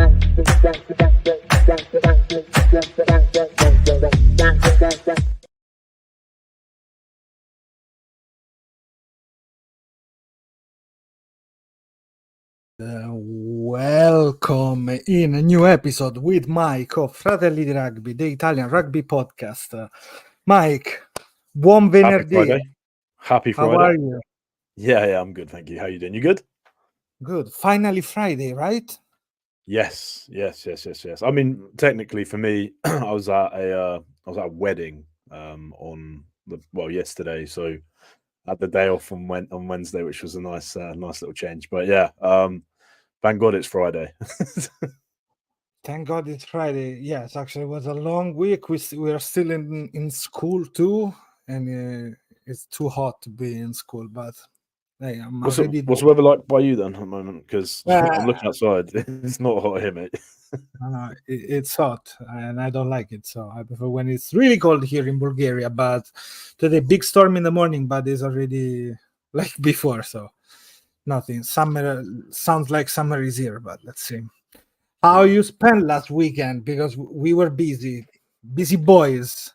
Welcome in a new episode with Mike of Fratelli di Rugby, the Italian rugby podcast. Mike, buon venerdì. Happy Friday. How are you? Yeah, I'm good, thank you. How you doing? You good? Good. Finally Friday, right? Yes. I mean, technically for me, I was at a wedding yesterday, so I had the day off on Wednesday, which was a nice little change. But yeah, thank God it's Friday. Thank God it's Friday. Yes, actually, it was a long week. We are still in school too, and it's too hot to be in school. But hey, What's the weather like by you then at the moment? Because I'm looking outside. It's not hot here, mate. It's hot and I don't like it, so I prefer when it's really cold here in Bulgaria. But today, big storm in the morning, but it's already like before, so nothing. Summer sounds like summer is here, but let's see how you spent last weekend, because we were busy boys.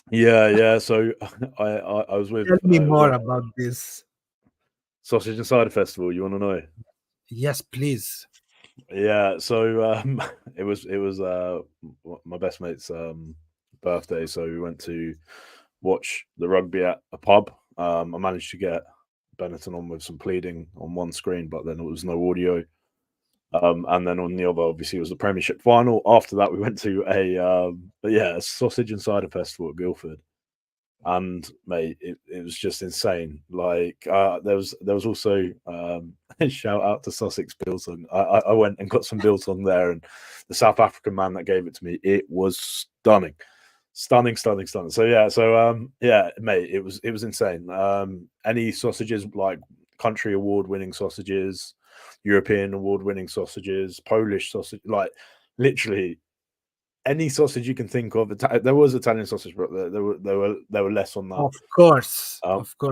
Yeah. So I was with. Tell me more about this Sausage and Cider Festival. You want to know? Yes, please. Yeah, so it was my best mate's birthday, so we went to watch the rugby at a pub. I managed to get Benetton on with some pleading on one screen, but then there was no audio. And then on the other, obviously, it was the Premiership final. After that, we went to a sausage and cider festival at Guildford. And mate, it was just insane. Like there was also a shout out to Sussex Biltong. I went and got some Biltong there, and the South African man that gave it to me, it was stunning. So mate, it was insane. Any sausages, like country award winning sausages, European award winning sausages, Polish sausage, like literally any sausage you can think of. There was Italian sausage, but there were less on that. Of course,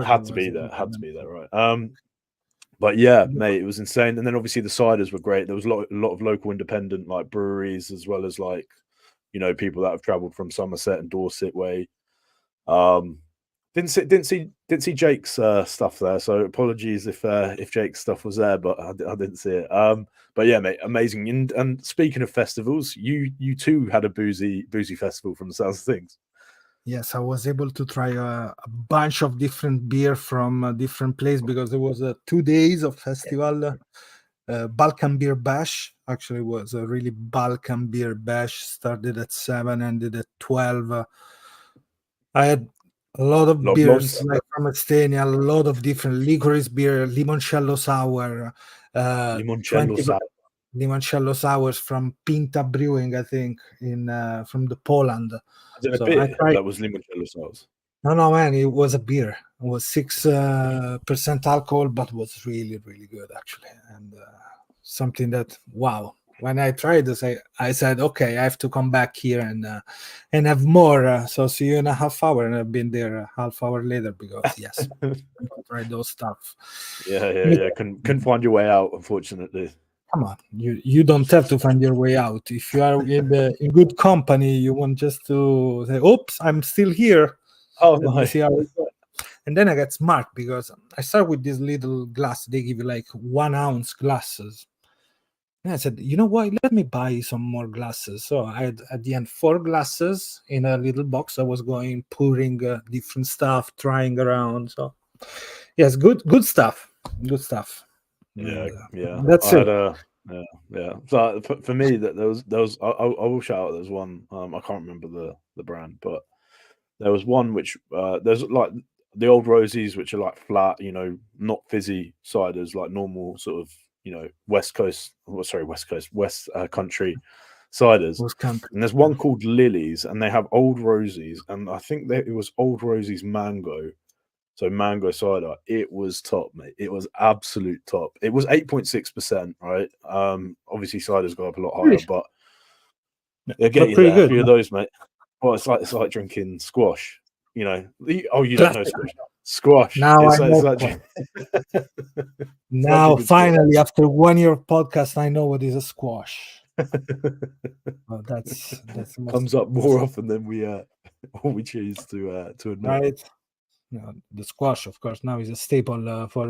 had to be there, right? But yeah, mate, it was insane. And then obviously the ciders were great. There was a lot of local independent like breweries, as well as like, you know, people that have travelled from Somerset and Dorset way. Didn't see Jake's stuff there, so apologies if Jake's stuff was there, but I didn't see it. But yeah, mate, amazing. And speaking of festivals, you too had a boozy festival from the sounds of things. Yes, I was able to try a bunch of different beer from different places, because there was 2 days of festival. Balkan Beer Bash actually was a really Balkan Beer Bash. Started at 7, ended at 12. I had a lot of beers like from Estonia, a lot of different licorice beer, limoncello sour, limoncello sours from Pinta Brewing, I think, from the Poland. That was limoncello sours. No, man, it was a beer. It was 6% alcohol, but was really, really good actually, and something that wow. When I tried this, I said, okay, I have to come back here and have more. So see you in a half hour, and I've been there a half hour later, because yes, I tried those stuff. Yeah. Couldn't find your way out, unfortunately. Come on, you don't have to find your way out. If you are in good company, you want just to say, "Oops, I'm still here." Oh no! And then I get smart, because I start with this little glass. They give you like 1 ounce glasses. And I said, you know what? Let me buy some more glasses. So I had at the end 4 glasses in a little box. I was pouring different stuff, trying around. So yes, good stuff. Good stuff. Yeah. That's it. Yeah. So for me, that there was I will shout out. There's one. I can't remember the brand, but there was one which there's like the Old Rosies, which are like flat, you know, not fizzy ciders, like normal sort of, you know, West Country ciders. And there's one called Lilies, and they have Old Rosies, and I think it was Old Rosies Mango. So mango cider, it was top, mate. It was absolute top. It was 8.6%, right? Obviously cider's got up a lot higher, but they're getting there. Good. A few of those, mate. Well, it's like drinking squash. You know, you don't know squash. Squash. Now I It's know squash. actually such a Now, good sport. finally, after 1 year of podcast, I know what is a squash. Well, that's the most Comes up more often than we choose to admit. right. The squash, of course, now is a staple for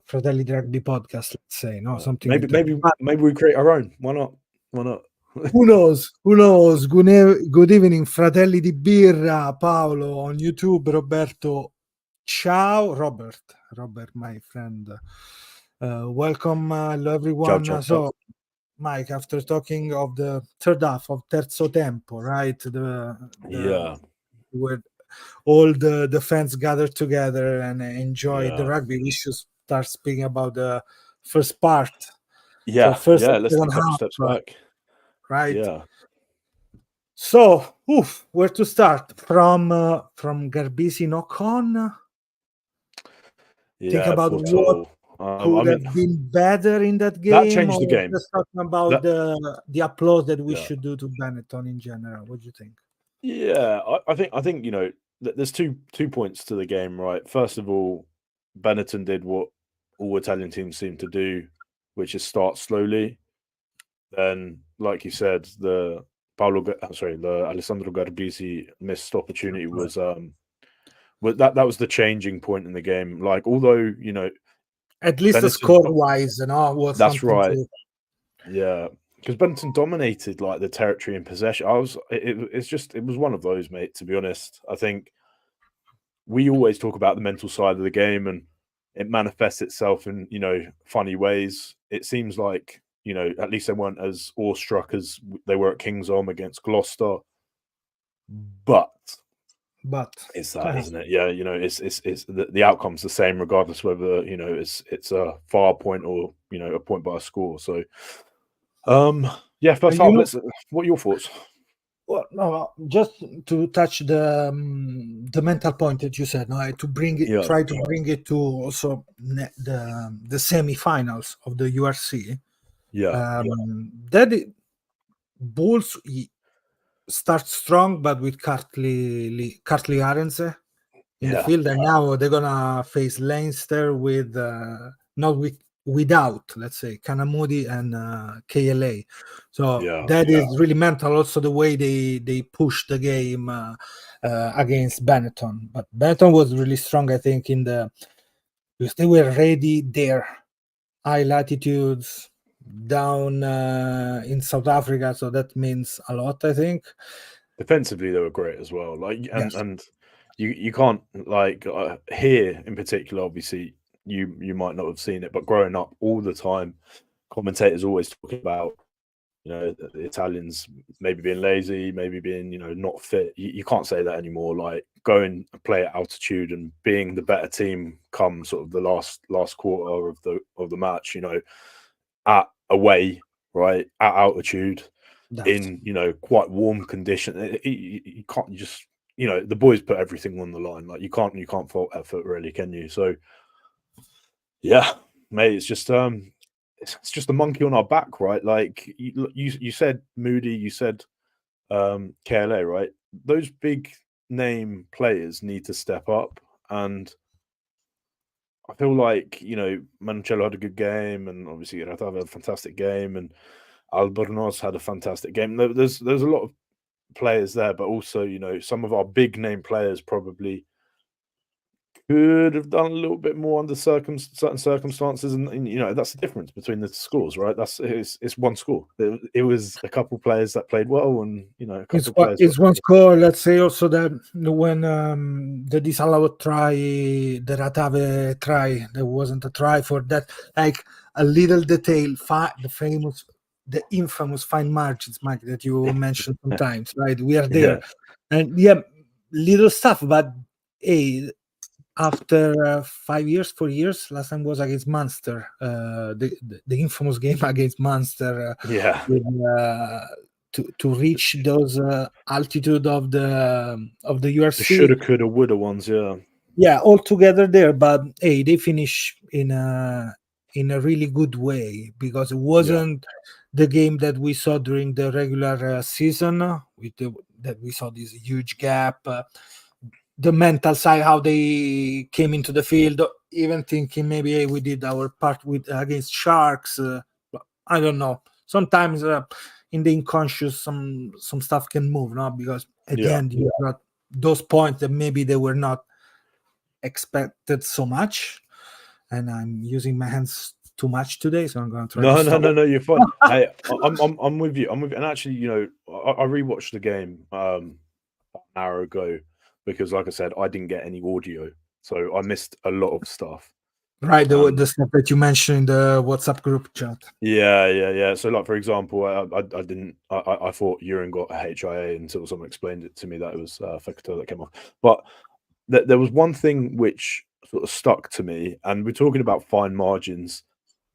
Fratelli di Rugby podcast. Let's say, no, something Maybe interesting. maybe we create our own. Why not? Why not? Who knows? Who knows? Good evening, Fratelli di Birra, Paolo on YouTube, Roberto. Ciao, Robert, my friend. Welcome, hello Ciao, everyone. ciao, ciao. So, Mike, after talking of the third half of Terzo Tempo, right? Yeah, Where all the fans gathered together and enjoy the yeah, rugby, we should start speaking about the first part. So yeah, first yeah. and Let's take second a couple half, steps back. right? Yeah, So, where to start? From Garbisi knock on. Think yeah. about Poor what soul. I could mean, have been better in that that game, changed the or game. just talking about That the applause that we yeah, should do to Benetton in general. What do you think? yeah. I think there's two points to the game, right? First of all, Benetton did what all Italian teams seem to do, which is start slowly. Then, like you said, the Alessandro Garbisi missed opportunity was that was the changing point in the game. Like, although At least the Benetton, score wise, was that's something right, to. yeah, because Benetton dominated like the territory in possession. It was one of those, mate. To be honest, I think we always talk about the mental side of the game, and it manifests itself in funny ways. It seems like at least they weren't as awestruck as they were at King's Arm against Gloucester, but But it's that, isn't it? Yeah, it's the outcome's the same regardless whether it's a far point or a point by a score. So, yeah, first half. What are your thoughts? well, no, just to touch the mental point that you said, no, to bring it, Yeah, try to bring it to also the semi-finals of the URC. yeah, That Bulls start strong, but with Cartley Arense in the yeah, field, and now they're gonna face Leinster with not without, let's say, Kanamudi and KLA. So yeah, that is really mental. Also, the way they push the game against Benetton, but Benetton was really strong, I think, because they were ready there, high latitudes down in South Africa. So that means a lot, I think. Defensively, they were great as well. Like, and Yes, you can't like here in particular. Obviously, you might not have seen it, but growing up all the time, commentators always talking about the Italians maybe being lazy, maybe being not fit. You can't say that anymore. Like, going and play at altitude and being the better team come sort of the last quarter of the match. At away, right, at altitude, that. in quite warm condition. You can't just the boys put everything on the line. Like, you can't fault effort, really, can you? So yeah, mate, it's just a monkey on our back, right? Like, you said Moody, you said KLA, right? Those big name players need to step up, and I feel like Mancello had a good game, and obviously Ratava had a fantastic game, and Albornoz had a fantastic game. There's a lot of players there, but also some of our big name players probably could have done a little bit more under certain circumstances, and that's the difference between the scores, right? It's one score. It was a couple players that played well, and a couple players got. It's one score. Let's say also that when the disallowed try, the Ratave try, there wasn't a try for that. Like a little detail, the infamous fine margins, Mike, that you mentioned sometimes, right? We are there, Yeah, and yeah, little stuff. But hey, after 5 years, 4 years, last time was against Munster, the infamous game against Munster. yeah, With, to reach those altitude of the the URC, shoulda, coulda, woulda ones. Yeah, yeah, all together there. But hey, they finish in a really good way, because it yeah, wasn't the game that we saw during the regular season that we saw this huge gap. the mental side, how they came into the field, even thinking maybe hey, we did our part with against Sharks. But I don't know. Sometimes in the unconscious, some stuff can move, no? Because at the Yeah. end, you got those points that maybe they were not expected so much. And I'm using my hands too much today, so I'm going to try to No, no, stop. no, no. You're fine. Hey, I'm with you. I'm with you. And actually, I rewatched the game an hour ago because, like I said, I didn't get any audio, so I missed a lot of stuff. Right, And the stuff that you mentioned in the WhatsApp group chat. yeah. So, like for example, I didn't. I thought urine got a HIA until someone explained it to me that it was Fecato that came off. But there was one thing which sort of stuck to me, and we're talking about fine margins.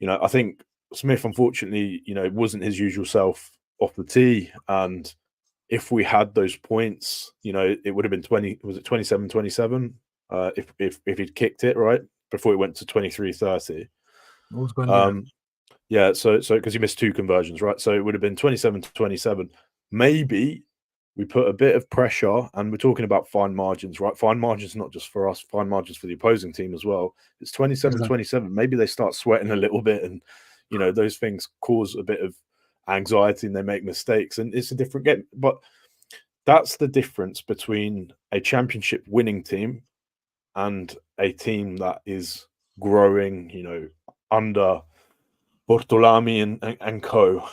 I think Smith, unfortunately, wasn't his usual self off the tee, and if we had those points, it would have been 20. Was it 27-27? If he'd kicked it right before it went to 23-30. What's going on? Yeah, so because he missed two conversions, right? So it would have been 27-27. Maybe we put a bit of pressure, and we're talking about fine margins, right? Fine margins not just for us, fine margins for the opposing team as well. It's 27-27. Maybe they start sweating a little bit, and those things cause a bit of anxiety, and they make mistakes, and it's a different game. But that's the difference between a championship winning team and a team that is growing, under Bortolami and co.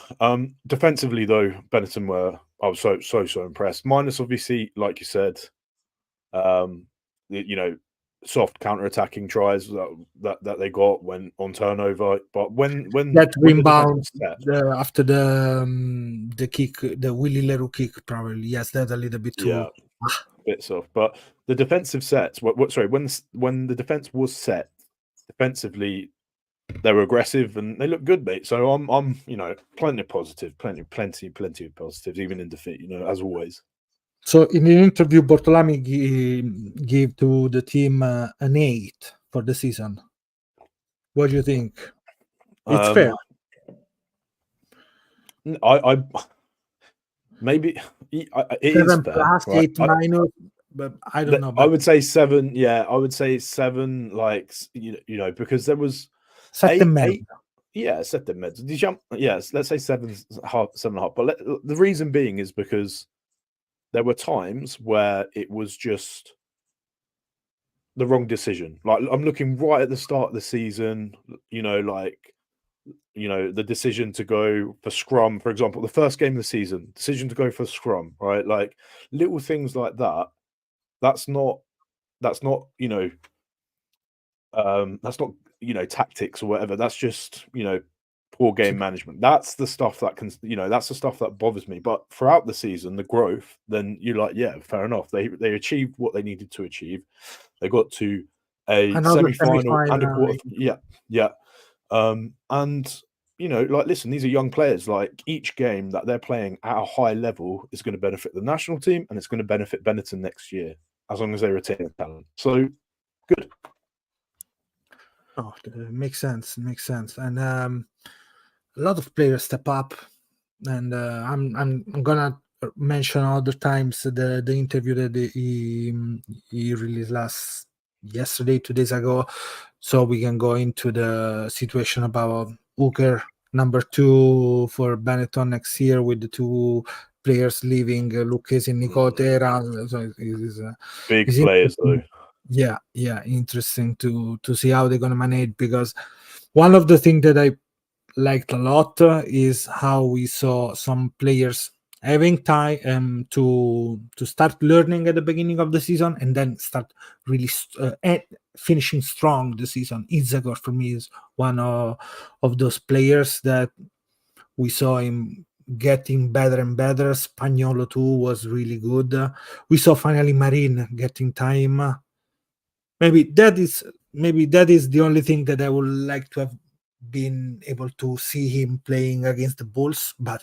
Defensively, though, Benetton I was so impressed. Minus, obviously, like you said, um, soft counter-attacking tries that they got when on turnover. But when that the defense rebound was set, after the kick, the Willy Leroux kick, probably yes, that's a little bit too. a bit soft. But the defensive sets, sorry, when the defense was set defensively, they were aggressive and they look good, mate. So I'm plenty of positive, plenty of positives, even in defeat, as always. So in an interview, Bortolami gave to the team an 8 for the season. What do you think? It's fair. I maybe it is 7 fair, plus, right? 8 minus, but I don't know. I But would say 7. Yeah, I would say 7. Like because there was 8. Yeah, 7 meds. Diciamo, yes, let's say 7.5, 7.5. But the reason being is because there were times where it was just the wrong decision. Like I'm looking right at the start of the season, the decision to go for scrum, for example, the first game of the season, decision to go for scrum, right? Like little things like that. That's not tactics or whatever. That's just, poor game management. That's the stuff that that's the stuff that bothers me. But throughout the season, the growth, then you're like, yeah, fair enough. They achieved what they needed to achieve. They got to a semi-final and a quarter. Yeah. And listen, these are young players. Like each game that they're playing at a high level is going to benefit the national team, and it's going to benefit Benetton next year as long as they retain the talent. So good. Oh, makes sense. And a lot of players step up, and I'm gonna mention other times the interview that he released yesterday, 2 days ago, so we can go into the situation about Hooker number 2 for Benetton next year with the 2 players leaving, Lucchesi and Nicotera. So it is big players though. Yeah, interesting to see how they're gonna manage, because one of the things that I liked a lot is how we saw some players having time to start learning at the beginning of the season and then start really finishing strong the season. Izzagor for me is one of those players that we saw him getting better and better. Spagnolo too was really good. We saw finally Marin getting time. Maybe that is the only thing that I would like to have been able to see him playing against the Bulls, but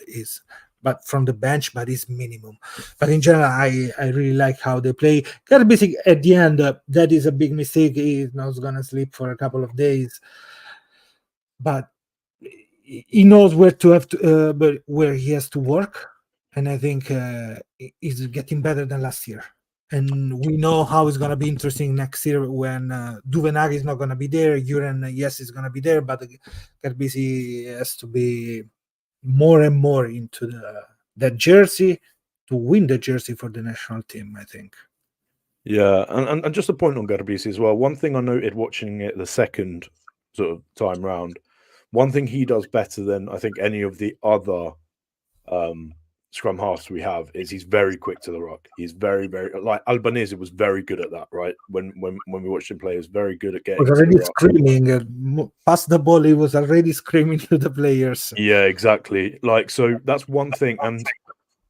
from the bench, but is minimum. But in general, I really like how they play. Basic at the end, that is a big mistake. He's not gonna sleep for a couple of days, but he knows where to have to, but where he has to work, and I think he's getting better than last year. and we know how it's going to be interesting next year when Duvenag is not going to be there. Uren, yes, is going to be there, but Garbisi has to be more and more into that jersey to win the jersey for the national team, I think. Yeah, and just a point on Garbisi as well. One thing I noted watching it the second sort of time round, one thing he does better than I think any of the other scrum halves we have is he's very quick to the ruck. He's very, very like Albanese was very good at that, right? When we watched him play, he was very good at Was getting to the already ruck. screaming, pass the ball. He was already screaming to the players. Yeah, exactly. Like so, that's one thing, and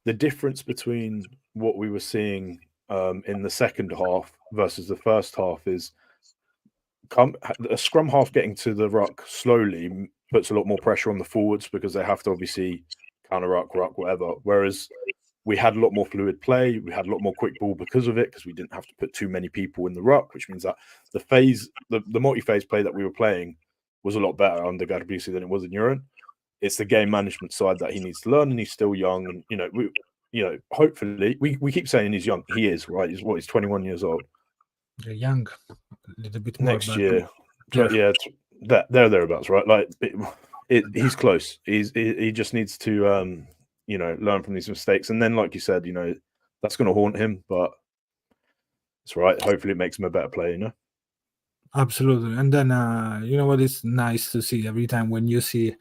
the difference between what we were seeing in the second half versus the first half is a scrum half getting to the ruck slowly puts a lot more pressure on the forwards because they have to obviously counter ruck, whatever. Whereas we had a lot more fluid play, we had a lot more quick ball because of it, because we didn't have to put too many people in the ruck, which means that the multi-phase play that we were playing was a lot better under Garbisi than it was in Uran. It's the game management side that he needs to learn, and he's still young. And hopefully, we keep saying he's young. He is, right? He's 21 years old. They're young, a little bit more. Next but year, yeah. thereabouts, right? Like he's close. He just needs to learn from these mistakes, and then, like you said, that's going to haunt him, but it's right. Hopefully, it makes him a better player. Absolutely. And then you know what is nice to see every time when you see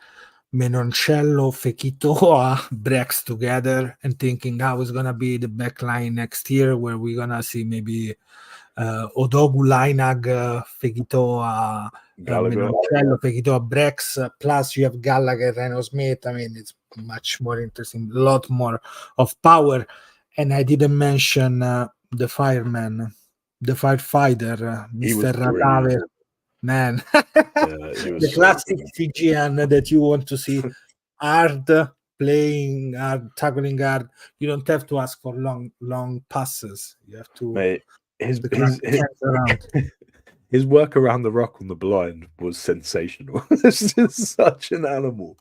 Menoncello, Fekito, Brex together and thinking how is gonna be the back line next year, where we're gonna see maybe Odogu, Lainag, Fekito, Gallagher. Menoncello, Fekito, Brex, plus you have Gallagher, Reno Smith. I mean, it's much more interesting, a lot more of power. And I didn't mention the fireman, the firefighter, Mr. Ratave. Man, Yeah, he was the classic Fijian that you want to see, hard playing, hard tackling hard. You don't have to ask for long passes. You have to mate. His around. his work around the ruck on the blind was sensational. This is such an animal.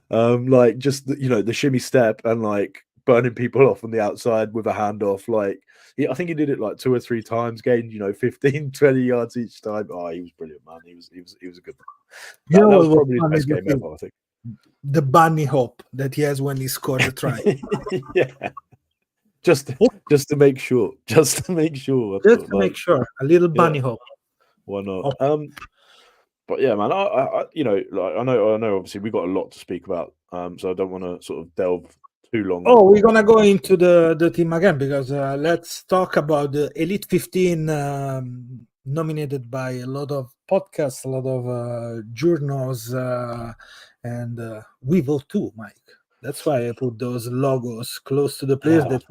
Like just the shimmy step and like burning people off on the outside with a handoff. Like I think he did it like 2 or 3 times, gained 15, 20 yards each time. Oh, he was brilliant, man. He was a good one. That was probably his best game ever, I think. The bunny hop that he has when he scored the try. Yeah. Just to make sure. Just to make sure. Make sure. A little bunny hop. Why not? But yeah, man, I know obviously we got a lot to speak about. So I don't want to sort of delve too long. Oh, we're gonna go into the team again because let's talk about the Elite 15 nominated by a lot of podcasts, a lot of journals, and we vote too, Mike. That's why I put those logos close to the players that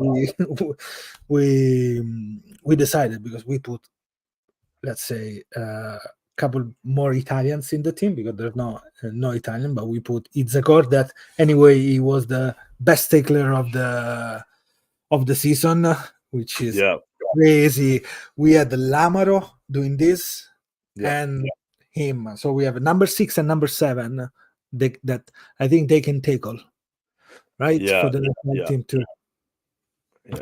we decided, because we put, let's say, couple more Italians in the team because there's no Italian, but we put Itzakor, that anyway he was the best tackler of the season, which is crazy. We had Lamaro doing this and him, so we have number 6 and number 7 that I think they can tackle, right? For the national team too. Yeah,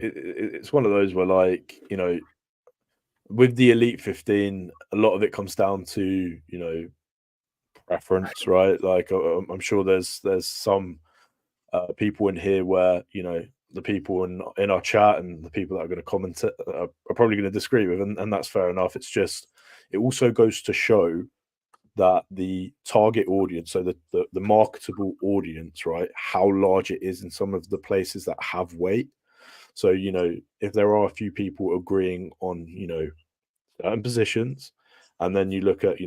it's one of those where, like, with the Elite 15, a lot of it comes down to, preference, right? Like, I'm sure there's some people in here where, the people in our chat and the people that are going to comment are probably going to disagree with, and that's fair enough. It's just, it also goes to show that the target audience, so the marketable audience, right, how large it is in some of the places that have weight. So, if there are a few people agreeing on, certain positions, and then you look at,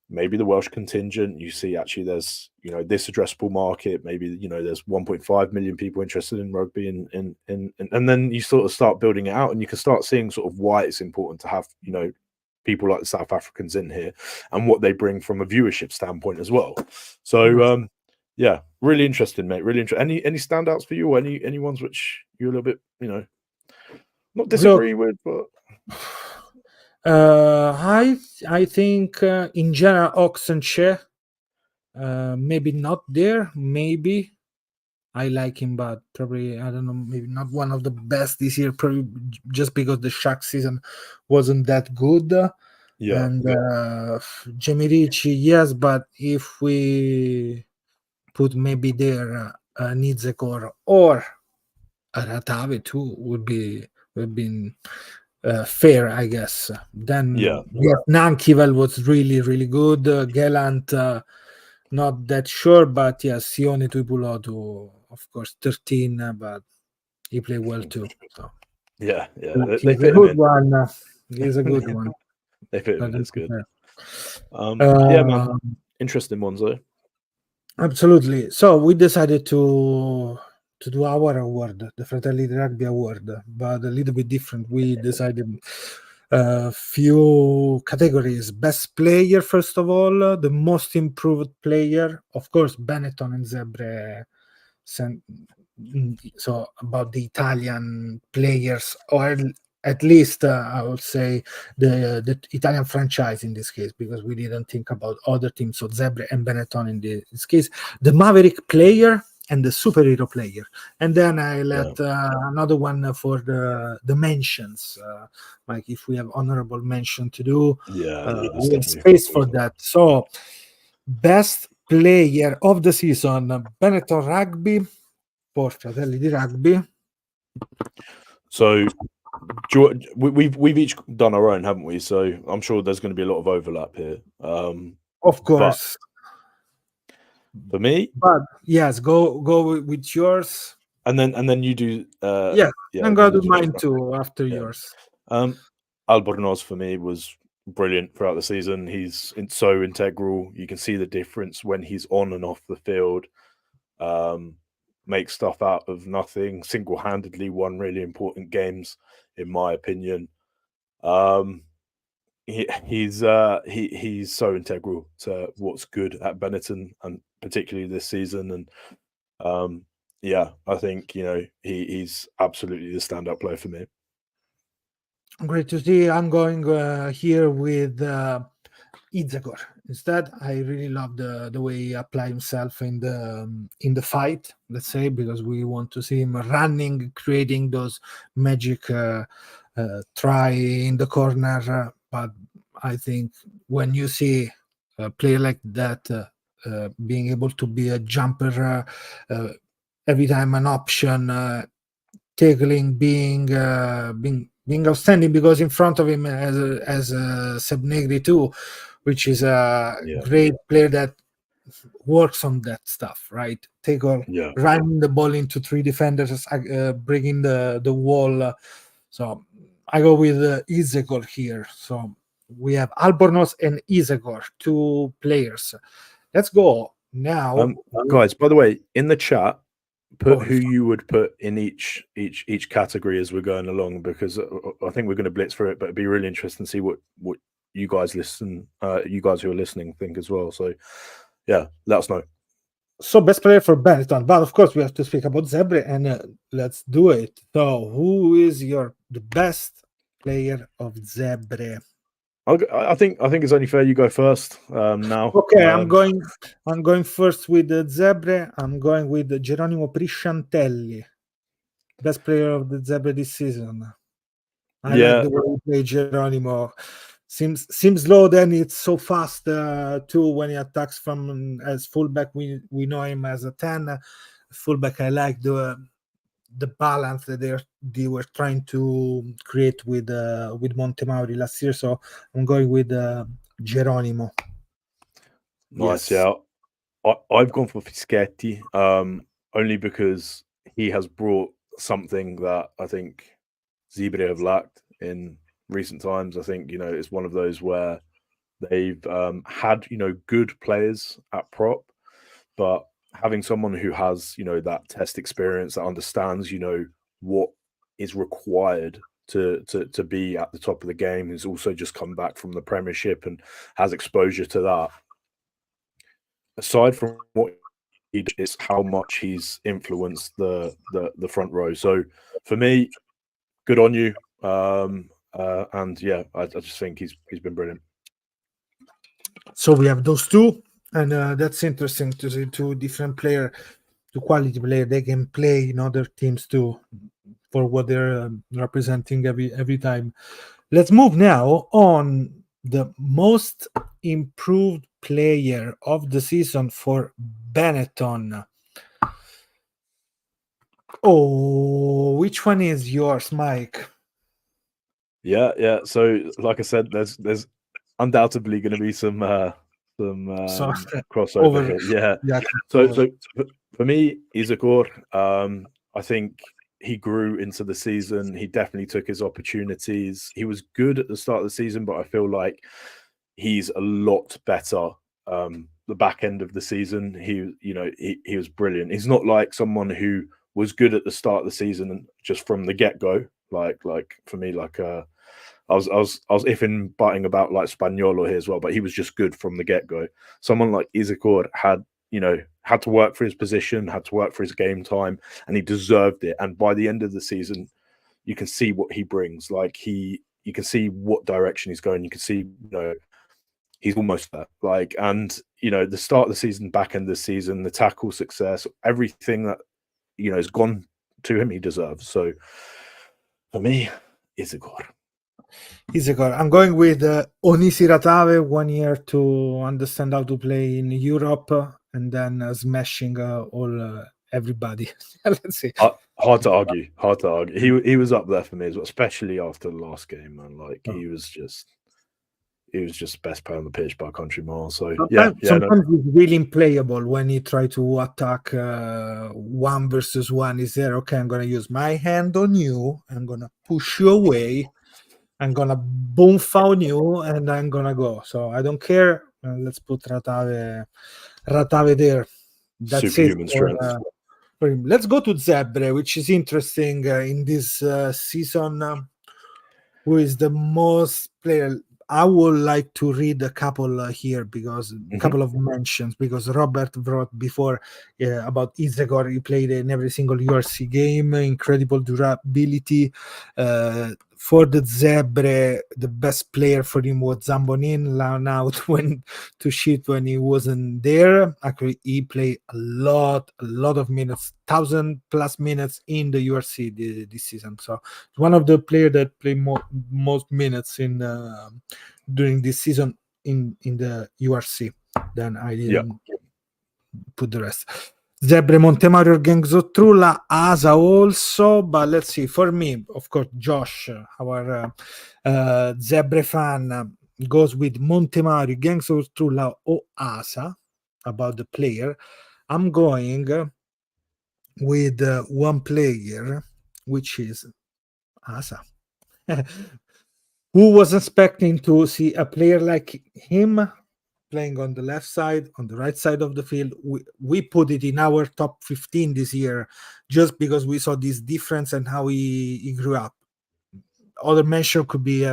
maybe the Welsh contingent, you see actually there's, this addressable market, maybe, there's 1.5 million people interested in rugby, and then you sort of start building it out, and you can start seeing sort of why it's important to have, people like the South Africans in here and what they bring from a viewership standpoint as well. So, yeah, really interesting, mate. Really interesting. Any standouts for you, or any ones which you're a little bit, not disagree with, but I think in general Ox and Che, maybe not there, maybe I like him, but probably I don't know, maybe not one of the best this year. Probably just because the Shark season wasn't that good. Yeah, And Jamie Ricci, yes, but if we put maybe there Nizekor or Ratave too would been fair, I guess. yeah, Then yeah, Nankivel was really good. Gallant, not that sure, but yeah, Sione Tuipulotu, of course, 13, but he played well too. So yeah. They he's a fit him good in. one. He's a good one. They fit him Let in. them It's good. compare. Yeah, man. Uh, Interesting ones though. Absolutely. So we decided to do our award, the Fratelli di Rugby Award, but a little bit different. We decided a few categories: best player, first of all, the most improved player, of course, Benetton and Zebre. sen- So about the Italian players, or at least I would say the Italian franchise in this case, because we didn't think about other teams. So Zebre and Benetton in this case, the Maverick player and the superhero player, and then I Yeah, let another one for the mentions. Like if we have honorable mention to do, yeah. That's we have definitely. space for that. So best player of the season, Benetton Rugby for Fratelli di Rugby. So we've each done our own, haven't we? So I'm sure there's going to be a lot of overlap here. Of But course. for me, But yes, go with yours. and then you do. Yeah, Yeah, I'm you gonna do do the next mine round. too after Yeah. yours. Albornoz for me was brilliant throughout the season. So integral. You can see the difference when he's on and off the field. Um, Makes stuff out of nothing. Single-handedly won really important games, in my opinion. Um, he's so integral to what's good at Benetton, and particularly this season. And yeah, I think he's absolutely the standout player for me. Great to see. I'm going here with Itzagor. Instead, I really love the way he applied himself in the fight. Let's say because we want to see him running, creating those magic try in the corner. But I think when you see a player like that being able to be a jumper every time an option. Tackling being outstanding because in front of him as Seb Negri too, which is a Yeah, great player that works on that stuff, right? Tackle, yeah. running the ball into three defenders, breaking the wall. So I go with Izekor here. So we have Albornoz and Izekor, two players. Let's go now. Guys, by the way, in the chat, put Oh, who you would put in each category as we're going along, because I think we're going to blitz through it, but it'd be really interesting to see what you guys you guys who are listening think as well. So yeah, let us know. so best player for Benetton, but of course we have to speak about Zebre, and let's do it. So who is the best player of Zebre? I think it's only fair you go first now. Okay, I'm going first with Zebre. I'm going with Geronimo Prisciantelli, best player of the Zebre this season. I like Yeah, the way he play Geronimo. Seems low, then it's so fast too when he attacks from as fullback. We know him as a 10 fullback. I like the balance that they were trying to create with Montemauri last year. So I'm going with Geronimo. nice. Yes. Yeah, I've gone for Fischetti, only because he has brought something that I think Zebre have lacked in recent times. I think it's one of those where they've had good players at prop, but having someone who has that test experience, that understands what is required to be at the top of the game, who's also just come back from the Premiership and has exposure to that. Aside from what it's how much he's influenced the front row. So for me, good on you. And yeah, I just think he's been brilliant. So we have those two, and that's interesting to see two different players to quality player. They can play in other teams too, for what they're representing every time. Let's move now on the most improved player of the season for Benetton. Oh, which one is yours, Mike? Yeah. So, like I said, there's undoubtedly going to be some So crossover over, here. Yeah. yeah, So over. for me, Izagor, I think he grew into the season. He definitely took his opportunities. He was good at the start of the season, but I feel like he's a lot better. The back end of the season, he was brilliant. He's not like someone who was good at the start of the season and just from the get go. Like for me, I was ifing butting about like Spaniolo here as well, but he was just good from the get go. Someone like Izagor had to work for his position, had to work for his game time, and he deserved it. And by the end of the season, you can see what he brings. You can see what direction he's going. You can see, he's almost there. And the start of the season, back end of the season, the tackle success, everything that has gone to him, he deserves. So for me, Izagor. Isegor. I'm going with Onisi Ratave, 1 year to understand how to play in Europe, and then smashing all everybody. Let's see. Hard to argue. Hard to argue. He was up there for me as well, especially after the last game, man. He was just best player on the pitch by a country mile. So Sometimes he's really unplayable when he try to attack 1 versus 1. Is there okay? I'm gonna use my hand on you. I'm gonna push you away. I'm gonna boom foul you, and I'm gonna go. So I don't care. Let's put Ratave there. That's superhuman it strength. for him. Let's go to Zebre, which is interesting in this season. Who is the most player? I would like to read a couple here because a couple of mentions, because Robert wrote before about Izegor. He played in every single URC game, incredible durability. For the Zebre, the best player for him was Zambonin. Now went to shit when he wasn't there. Actually, he played a lot of minutes, 1,000+ minutes in the URC this season. So one of the players that play most minutes in during this season in the URC. Then I didn't put the rest. Zebre, Montemario, Gengzotrula, Asa also, but let's see. For me, of course, Josh, our Zebre fan, goes with Montemario, Gengzotrula, or Asa about the player. I'm going with one player, which is Asa. Who was expecting to see a player like him playing on the left side, on the right side of the field? We put it in our top 15 this year just because we saw this difference and how he grew up. Other mention could be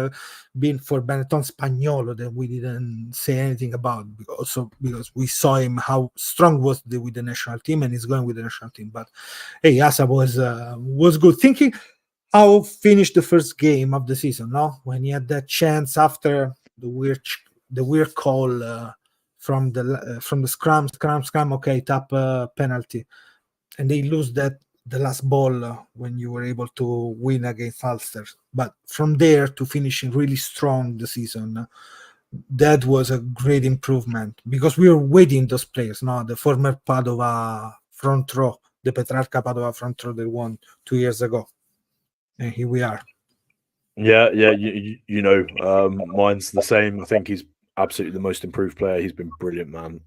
been for Benetton Spagnolo that we didn't say anything about, also because we saw him how strong was with the national team, and he's going with the national team. But hey, Asa was good. Thinking how finished the first game of the season, no? When he had that chance after the weird call from the scrum. Okay, tap penalty, and they lose the last ball when you were able to win against Ulster. But from there to finishing really strong the season, that was a great improvement because we were waiting those players. Now the former Padova front row, the Petrarca Padova front row they won 2 years ago. And here we are. Yeah. Mine's the same. I think he's absolutely the most improved player. He's been brilliant, man.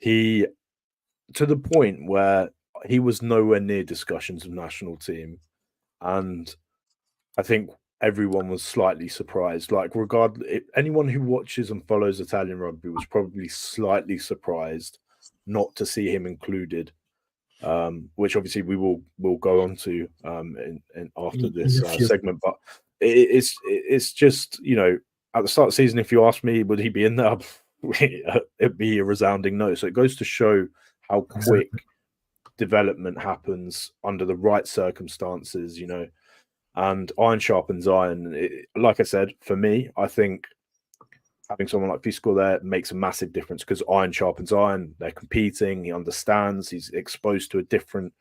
He to the point where he was nowhere near discussions of national team, and I think everyone was slightly surprised. Anyone who watches and follows Italian rugby was probably slightly surprised not to see him included. Which obviously we'll go on to in after this segment. But it's just at the start of the season, if you ask me, would he be in there? It'd be a resounding no. So it goes to show how quick development happens under the right circumstances, and iron sharpens iron. Like I said, for me, I think having someone like Fisco there makes a massive difference because iron sharpens iron. They're competing. He understands. He's exposed to a different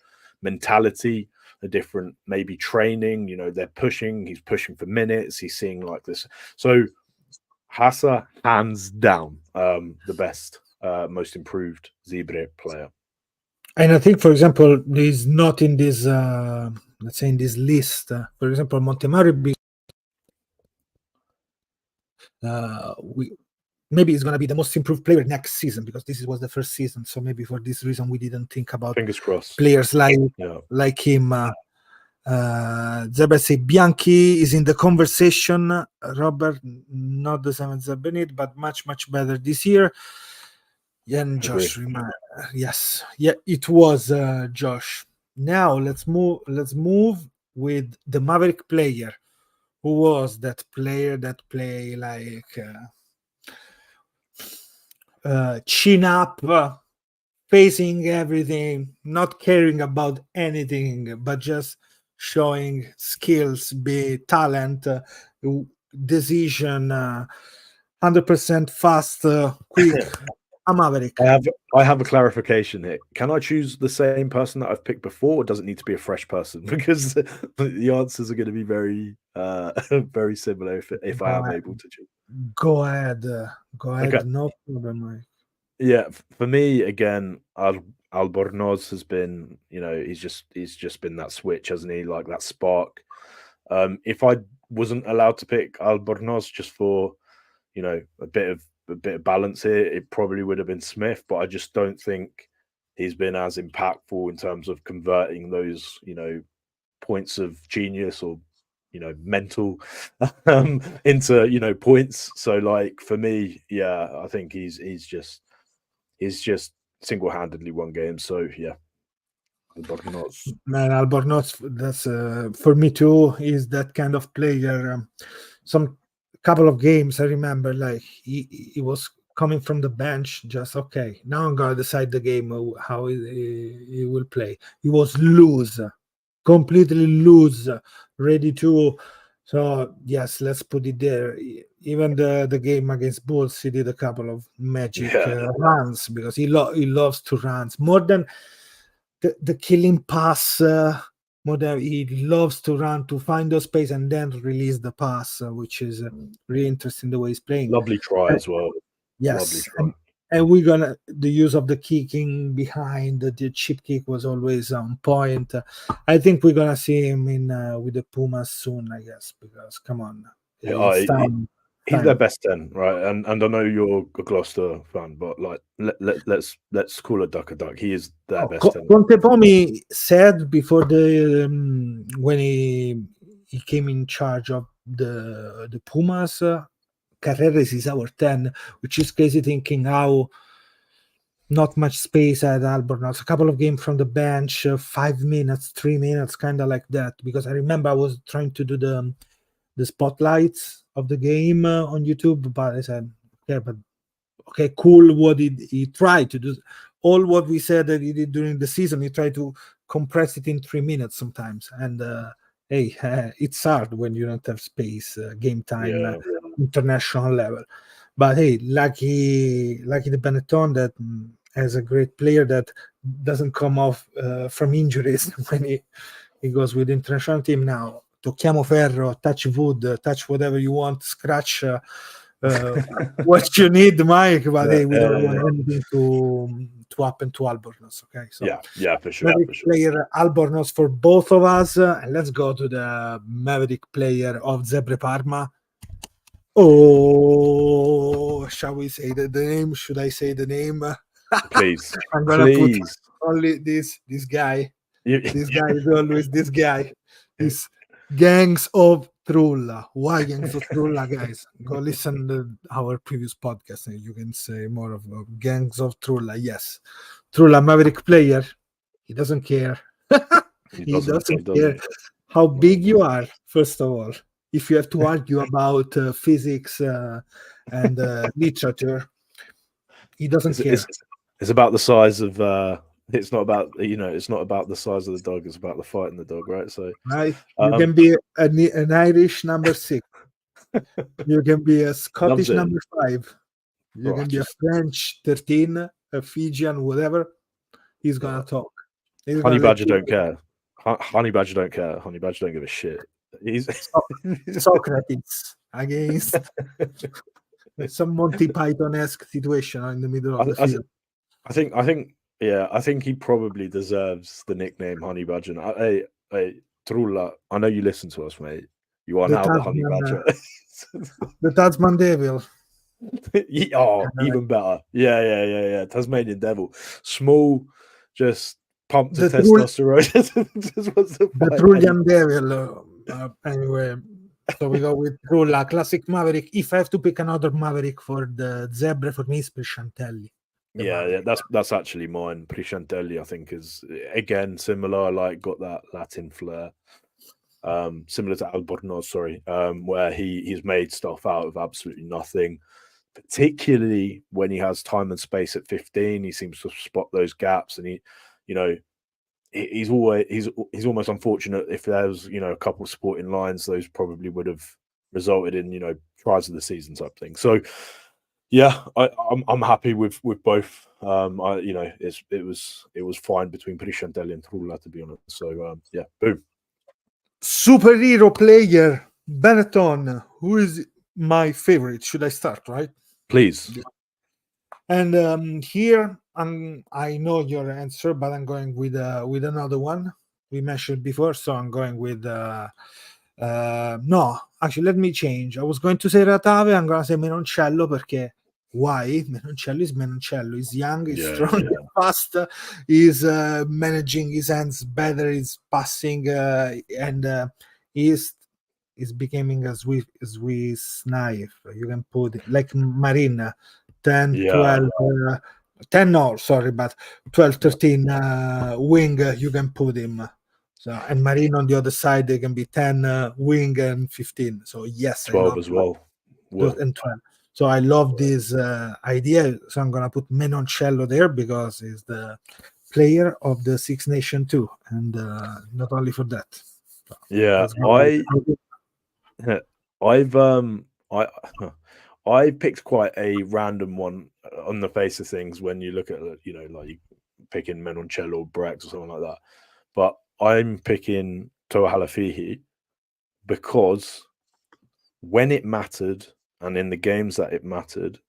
mentality, a different maybe training. They're pushing. He's pushing for minutes. He's seeing like this. So Hassa, hands down, the best, most improved Zebre player. And I think, for example, he's not in this, let's say, in this list. For example, Montemari, maybe he's going to be the most improved player next season because this was the first season. So maybe for this reason, we didn't think about Fingers crossed. players like him. Zebra say Bianchi is in the conversation. Robert, not the same as Benit, but much better this year. Yeah, and Josh, yes, yeah, it was Josh. Now let's move with the Maverick player. Who was that player that play like chin up, facing everything, not caring about anything, but just showing skills, be talent, decision, 100% fast, quick. A Maverick. I have a clarification here. Can I choose the same person that I've picked before, or does it need to be a fresh person? Because the answers are going to be very, very similar if I am able to choose. Go ahead. Okay. No problem, Mike. Yeah, for me again, Albornoz has been, he's just been that switch, hasn't he? Like that spark. If I wasn't allowed to pick Albornoz just for, a bit of balance here, it probably would have been Smith, but I just don't think he's been as impactful in terms of converting those, points of genius or, mental into, points. So like for me, yeah, I think he's just single-handedly won games. So yeah, Albornoz. Man, Albornoz, that's for me too. Is that kind of player. Some couple of games I remember, like he was coming from the bench. Just okay, now I'm gonna decide the game how he will play. He was loose, completely loose, ready to. So yes, let's put it there. Even the game against Bulls, he did a couple of magic runs because he loves to run more than the killing pass. More than he loves to run to find the space and then release the pass, which is really interesting the way he's playing. Lovely try as well. Yes, and we're gonna the use of the kicking behind the chip kick was always on point. I think we're gonna see him in with the Pumas soon, I guess, because come on, it's time. He's their best 10, right? And I know you're a Gloucester fan, but like let's call it duck a duck. He is their best 10. Contepomi said before the when he came in charge of the Pumas, Carreras is our 10, which is crazy thinking how not much space at Albornoz. A couple of games from the bench, 5 minutes, 3 minutes, kind of like that. Because I remember I was trying to do the spotlights of the game on YouTube, but I said, okay, cool. What he tried to do? All what we said that he did during the season, he tried to compress it in 3 minutes sometimes. And hey, it's hard when you don't have space, game time, international level. But hey, lucky the Benetton that has a great player that doesn't come off from injuries when he goes with the international team now. Tocchiamo ferro, touch wood, touch whatever you want, scratch what you need, Mike. But hey, we don't want anything to happen to Albornoz. Okay, so yeah, for sure. Maverick player Albornoz for both of us, and let's go to the Maverick player of Zebre Parma. Oh, shall we say the name? Should I say the name? Please, I'm gonna put only this guy. This guy is always this guy. This Gangs of Trulla. Why Gangs of Trulla, guys? Go listen to our previous podcast and you can say more of Gangs of Trulla. Yes. Trulla, Maverick player. He doesn't care. he doesn't care how big you are, first of all. If you have to argue about physics and literature, he doesn't care. It's about the size of it's not about it's not about the size of the dog, it's about the fight in the dog, right? So right, you can be an Irish number 6. You can be a Scottish Loves it. number 5. You Oh, can be a just French 13, a Fijian, whatever. He's gonna talk. He's Honey gonna let Badger you don't care. Honey Badger don't care. Honey Badger don't give a shit. He's Socrates against some Monty Python-esque situation in the middle of the I, field. I think, yeah, I think he probably deserves the nickname Honey Badger. Hey, Trulla, I know you listen to us, mate. You are The now the Honey Tasman, Badger. the Tasman Devil. Oh, And, even better. Yeah. Tasmanian Devil. Small, just pumped to the Trul- testosterone. Just wants to the fight Trullian Devil. Anyway, so we go with Trulla, classic Maverick. If I have to pick another Maverick for the Zebra, for me, it's Prishantelli. Yeah, that's actually mine. Prishantelli, I think, is again similar, like got that Latin flair. Similar to Albornoz, sorry, where he's made stuff out of absolutely nothing. Particularly when he has time and space at 15, he seems to spot those gaps, and you know, he's almost unfortunate if there's a couple of sporting lines, those probably would have resulted in tries of the season type thing. So yeah, I'm happy with both. It was fine between Prishantelli and Trulla, to be honest. So yeah, boom. Superhero player, Benetton. Who is my favorite? Should I start, right? Please. And here, I know your answer, but I'm going with another one we mentioned before. So I'm going with no. Actually, let me change. I was going to say Ratave. I'm gonna say Menoncello perché why? Menoncello is Menoncello. He's young, he's strong, Yeah. he's fast. He's managing his hands better. He's passing, and he's becoming a Swiss knife. You can put it like Marina. 10, Yeah. 12, 10 no, sorry, but 12, 13 wing, you can put him. So, and Marine on the other side, they can be 10 wing and 15. So, yes, I 12 love as well. those Well, and 12. So, I love this idea. So, I'm going to put Menoncello there because he's the player of the Six Nation too. And not only for that. So, yeah, let's go. I've I I picked quite a random one on the face of things when you look at like picking Menoncello or Brex or something like that. But I'm picking Toa Halafihi because when it mattered and in the games that it mattered,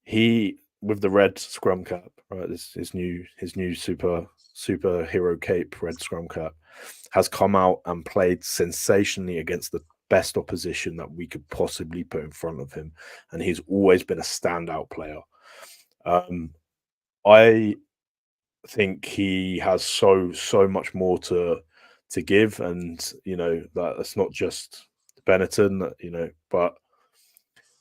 he with the red scrum cap, right? This his new superhero cape, red scrum cap, has come out and played sensationally against the best opposition that we could possibly put in front of him, and he's always been a standout player. I think he has so much more to give, and that's not just Benetton, but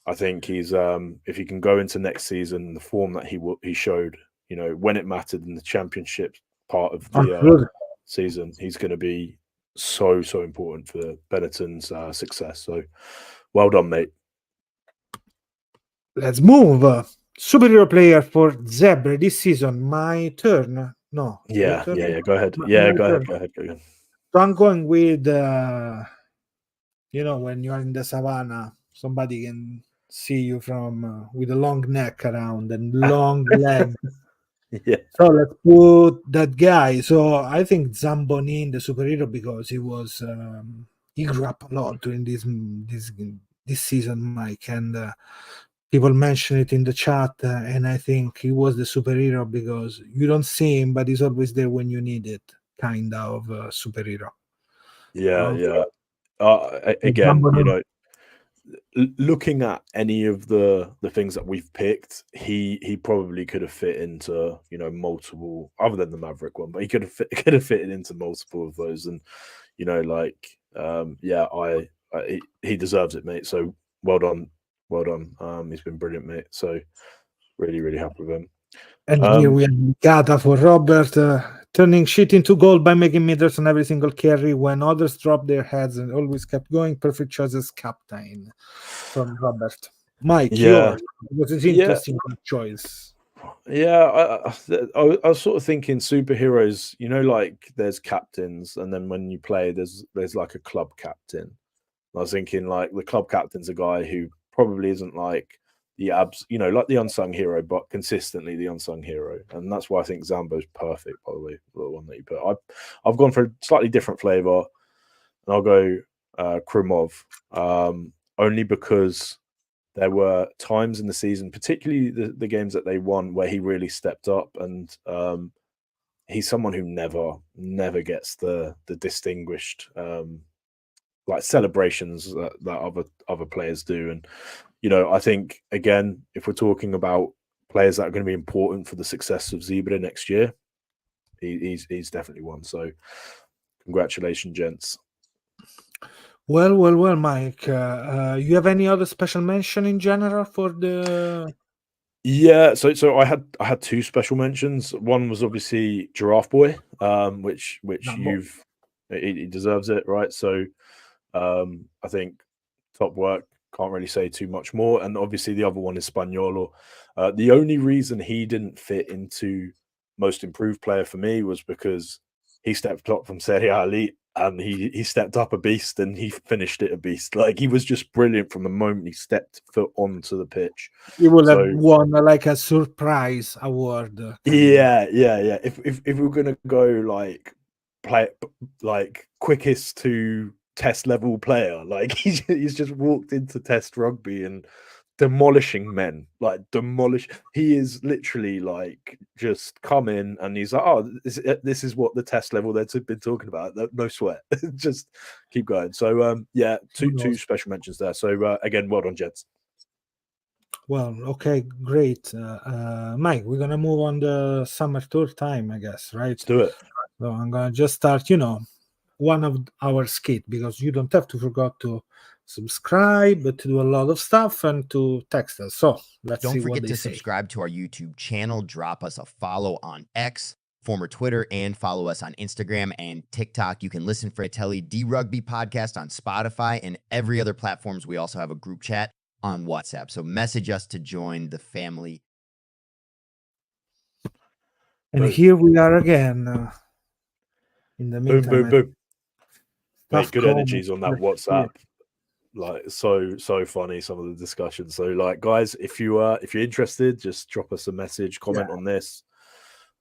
I think he's if he can go into next season the form that he showed, when it mattered in the championship part of the Absolutely. season, he's going to be so important for Benetton's success. So, well done, mate. Let's move. Superhero player for Zebra this season. My turn. No, your Yeah. turn. Go ahead. My Yeah, go turn. ahead. Go ahead. So I'm going with, when you are in the savannah, somebody can see you from with a long neck around and long leg. Yeah. So let's put that guy. So I think Zamboni in the superhero because he grew up a lot during this season, Mike, and people mention it in the chat, and I think he was the superhero because you don't see him, but he's always there when you need it, kind of superhero. Yeah. With Again, Zamboni. looking at any of the things that we've picked, he probably could have fit into multiple, other than the Maverick one, but he could have fitted into multiple of those, and yeah, he deserves it, mate. So well done. He's been brilliant, mate. So really happy with him. And here we have Gata for Robert, turning shit into gold by making meters on every single carry when others dropped their heads and always kept going. Perfect choice as captain from Robert. Mike, Yeah, yours. It was an yeah. interesting choice. Yeah, I was sort of thinking superheroes. Like there's captains, and then when you play, there's like a club captain. I was thinking like the club captain's a guy who probably isn't like like the unsung hero, but consistently the unsung hero, and that's why I think Zambo's perfect. By the way, the one that you put, I've gone for a slightly different flavor, and I'll go Krumov, only because there were times in the season, particularly the games that they won, where he really stepped up, and he's someone who never gets the distinguished like celebrations that other players do. And I think again, if we're talking about players that are going to be important for the success of Zebra next year, he's definitely one. So congratulations, gents. Well, Mike. You have any other special mention in general for the? Yeah, so I had two special mentions. One was obviously Giraffe Boy, which Jumbo. he deserves it, right? So I think top work. Can't really say too much more. And obviously the other one is Spaniolo. The only reason he didn't fit into most improved player for me was because he stepped up from Serie A Elite, and he stepped up a beast, and he finished it a beast. Like, he was just brilliant from the moment he stepped foot onto the pitch. He would have So won like a surprise award. yeah. If we're gonna go like quickest to test level player, like he's just walked into test rugby and demolishing men, like he is literally like just come in and he's like, oh, this is what the test level they've been talking about. No sweat. Just keep going. So yeah, two special mentions there. So again, well done, gents. Well, okay, great. Mike, we're gonna move on the summer tour time, I guess, right? Let's do it. So I'm gonna just start, one of our skit, because you don't have to forget to subscribe, but to do a lot of stuff and to text us. So let's Don't see what forget they to say. subscribe to our YouTube channel. Drop us a follow on X, former Twitter, and follow us on Instagram and TikTok. You can listen Fratelli D Rugby podcast on Spotify and every other platforms. We also have a group chat on WhatsApp. So message us to join the family. And Boom. here we are again. In the meantime, boom. Mate, good comments. energies on that WhatsApp. Like so funny, some of the discussions. So like, guys, if you're interested, just drop us a message, comment on this.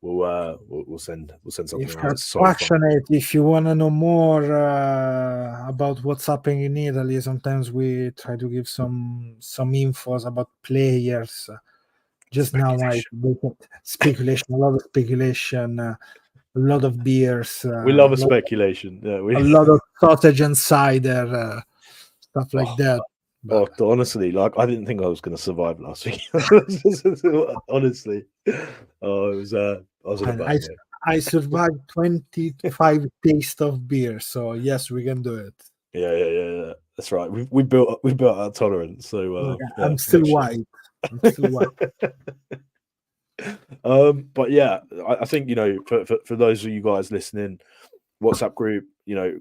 We'll send something. If you're passionate, if you want to know more about what's happening in Italy, sometimes we try to give some infos about players. Just now, speculation, a lot of speculation, a lot of beers. We love a speculation. Yeah, a lot of sausage and cider, stuff like that. But honestly, like, I didn't think I was going to survive last week. Honestly, I survived 25 taste of beer, so yes, we can do it. Yeah. That's right. We built our tolerance. So I'm still white. But yeah, I think for those of you guys listening, WhatsApp group,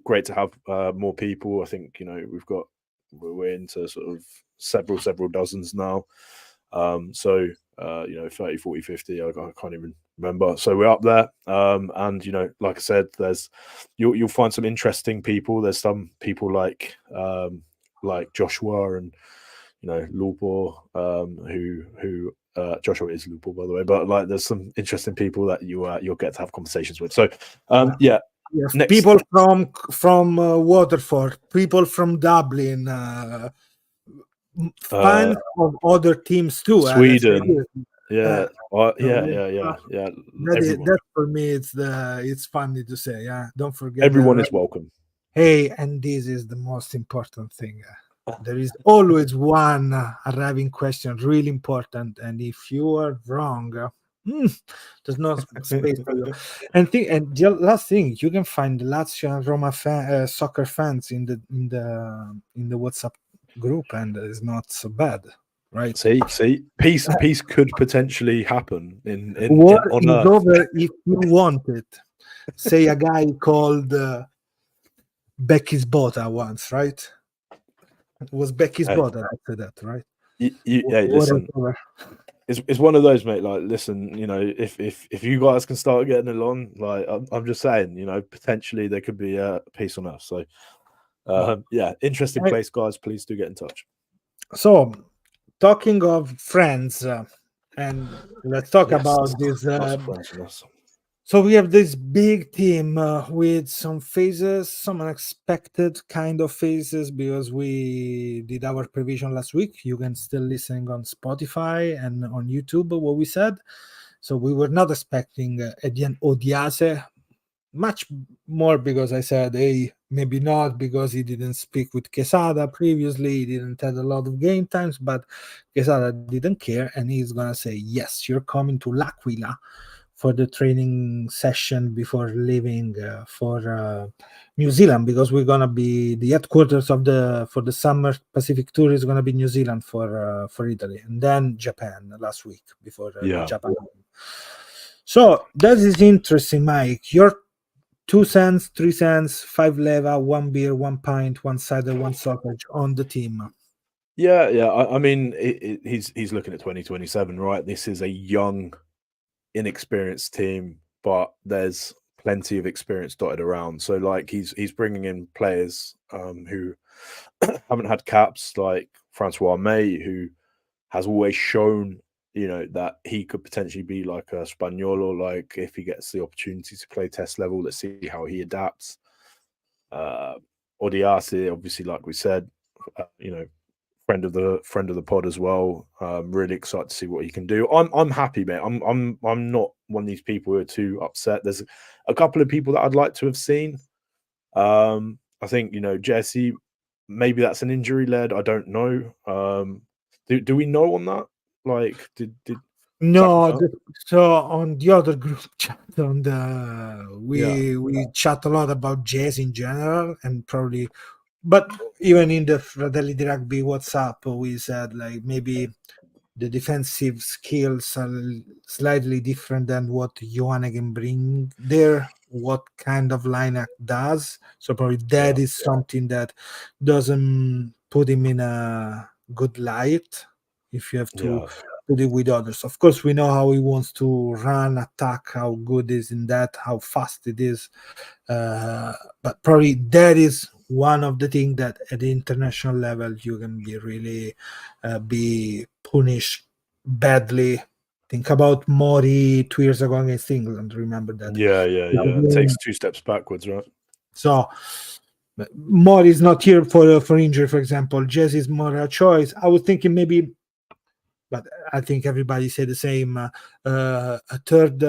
great to have more people. I think we're into sort of several dozens now. So 30, 40, 50, I can't even remember. So we're up there. And like I said, you'll find some interesting people. There's some people like Joshua and Lupo, who Joshua is Lupo, by the way, but like there's some interesting people that you'll get to have conversations with. So yeah. Yes, people from Waterford, people from Dublin, fans of other teams too. Sweden, yeah. That for me, it's funny to say. Yeah, don't forget. Everyone is welcome. Hey, and this is the most important thing. There is always one arriving question, really important, and if you are wrong. There's no space for you. And the last thing, you can find Lazio and Roma soccer fans in the WhatsApp group, and it's not so bad, right? See, peace could potentially happen in War on is Earth. over if you want it. Say a guy called Becky's Bota once, right? It was Becky's Bota after that, right? Listen. It's one of those, mate. Like, listen, if you guys can start getting along, like, I'm just saying, potentially there could be a peace on Earth. So Yeah, interesting I- place, guys. Please do get in touch. So, talking of friends, and let's talk Yes, about this. lots of friends in us. So we have this big team with some phases, some unexpected kind of phases, because we did our prevision last week. You can still listen on Spotify and on YouTube what we said. So we were not expecting Edian Odiase much more, because I said, hey, maybe not, because he didn't speak with Quesada previously. He didn't have a lot of game times, but Quesada didn't care, and he's gonna say, yes, you're coming to L'Aquila for the training session before leaving for New Zealand, because we're gonna be the headquarters of the for the summer Pacific tour is gonna be New Zealand for Italy, and then Japan last week before Yeah. Japan. So that is interesting, Mike. Your 2 cents, 3 cents, 5 leva, one beer, one pint, one cider, one sausage on the team. Yeah, yeah. I mean, he's looking at 2027, right? This is a young, inexperienced team, but there's plenty of experience dotted around. So, like, he's bringing in players who haven't had caps, like Francois May, who has always shown, that he could potentially be like a Spaniolo. Like, if he gets the opportunity to play test level, let's see how he adapts. Odiase, obviously, like we said, friend of the pod as well. Really excited to see what he can do. I'm happy, mate. I'm not one of these people who are too upset. There's a couple of people that I'd like to have seen. I think Jesse, maybe that's an injury led. I don't know. Do we know on that? Like, did No, confirmed? so on the other group chat, on the we chat a lot about jazz in general, and probably, but even in the Fratelli di Rugby WhatsApp, we said like maybe the defensive skills are slightly different than what Johanna can bring there, what kind of lineup does. So probably that is something that doesn't put him in a good light if you have to put it with others. Of course, we know how he wants to run, attack, how good is in that, how fast it is. But probably that is one of the things that at the international level you can be really be punished badly. Think about Mori 2 years ago against England. Remember that? Yeah. It takes 2 steps backwards, right? So Mori is not here for injury, for example. Jazz is more a choice. I was thinking maybe, but I think everybody said the same. A third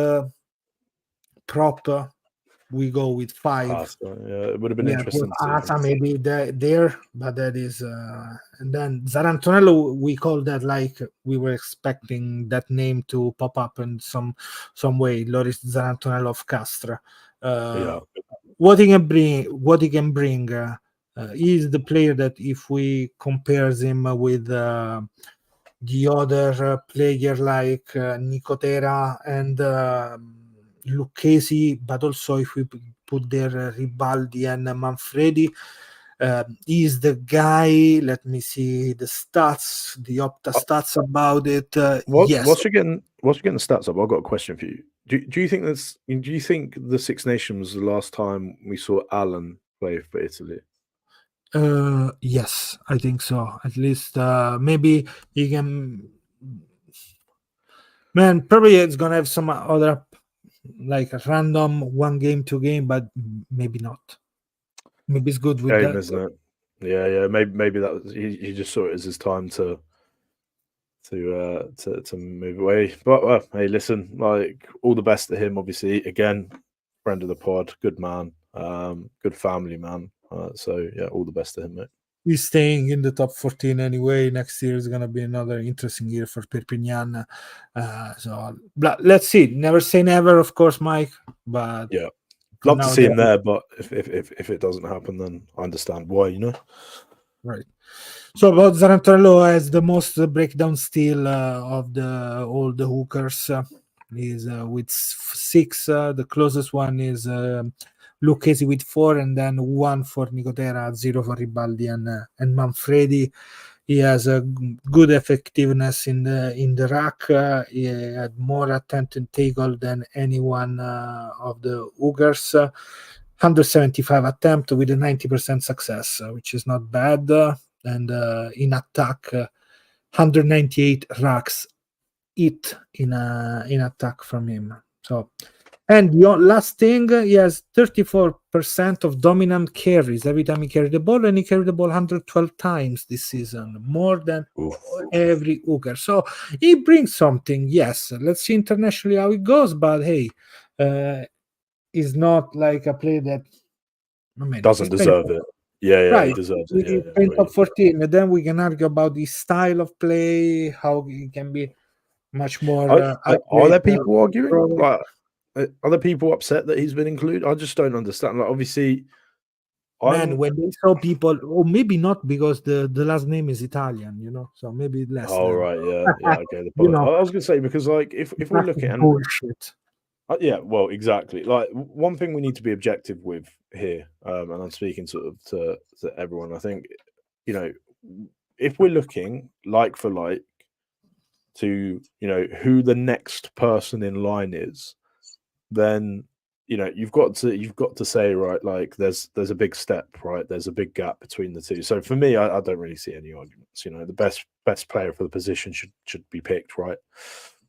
prop. We go with 5. It would have been interesting. Asa maybe there, but that is and then Zarantonello, we call that like we were expecting that name to pop up in some way. Loris Zarantonello of Castra. What he can bring, he is the player that if we compares him with the other player like Nicotera and Lucchesi, but also if we put there Ribaldi and Manfredi, is the guy. Let me see the stats, the Opta stats about it. Yes. Whilst you're getting the stats up, I've got a question for you. Do you think the Six Nations was the last time we saw Alan play for Italy? Yes, I think so. At least maybe he can. Man, probably it's gonna have some other like a random 1 game, 2 game, but maybe not. Maybe it's good with Game, that, isn't it? Yeah. Maybe that was, he just saw it as his time to move away. But hey, listen, like all the best to him. Obviously, again, friend of the pod, good man, good family man. So yeah, all the best to him, mate. He's staying in the top 14 anyway. Next year is gonna be another interesting year for Perpignan. So let's see. Never say never, of course, Mike. But yeah, love to see him there. But if it doesn't happen, then I understand why. Right. So about Zarantello has the most breakdown still of all the hookers. Is with 6. The closest one is Lucchesi with 4, and then 1 for Nicotera, 0 for Ribaldi and Manfredi. He has a good effectiveness in the rack. He had more attempt and tackle than anyone of the hookers. 175 attempt with a 90% success, which is not bad. And in attack, 198 racks hit in attack from him. So, and the last thing, he has 34% of dominant carries every time he carried the ball, and he carried the ball 112 times this season, more than every hooker. So he brings something. Yes, let's see internationally how it goes. But hey, is not like a play that doesn't deserve it. Yeah, right. he deserves it. He's playing top 14, and then we can argue about his style of play, how he can be much more. Are there people arguing? Like, are there people upset that he's been included? I just don't understand. Like, obviously, when they saw people, or maybe not because the last name is Italian, so maybe less. Oh, right, yeah, okay. I was gonna say, because like if we look at bullshit. Yeah, well, exactly. Like, one thing we need to be objective with here, and I'm speaking sort of to everyone. I think, if we're looking like for like to who the next person in line is, then you've got to say, right, like there's a big step, right? There's a big gap between the two. So for me, I don't really see any arguments. The best player for the position should be picked, right,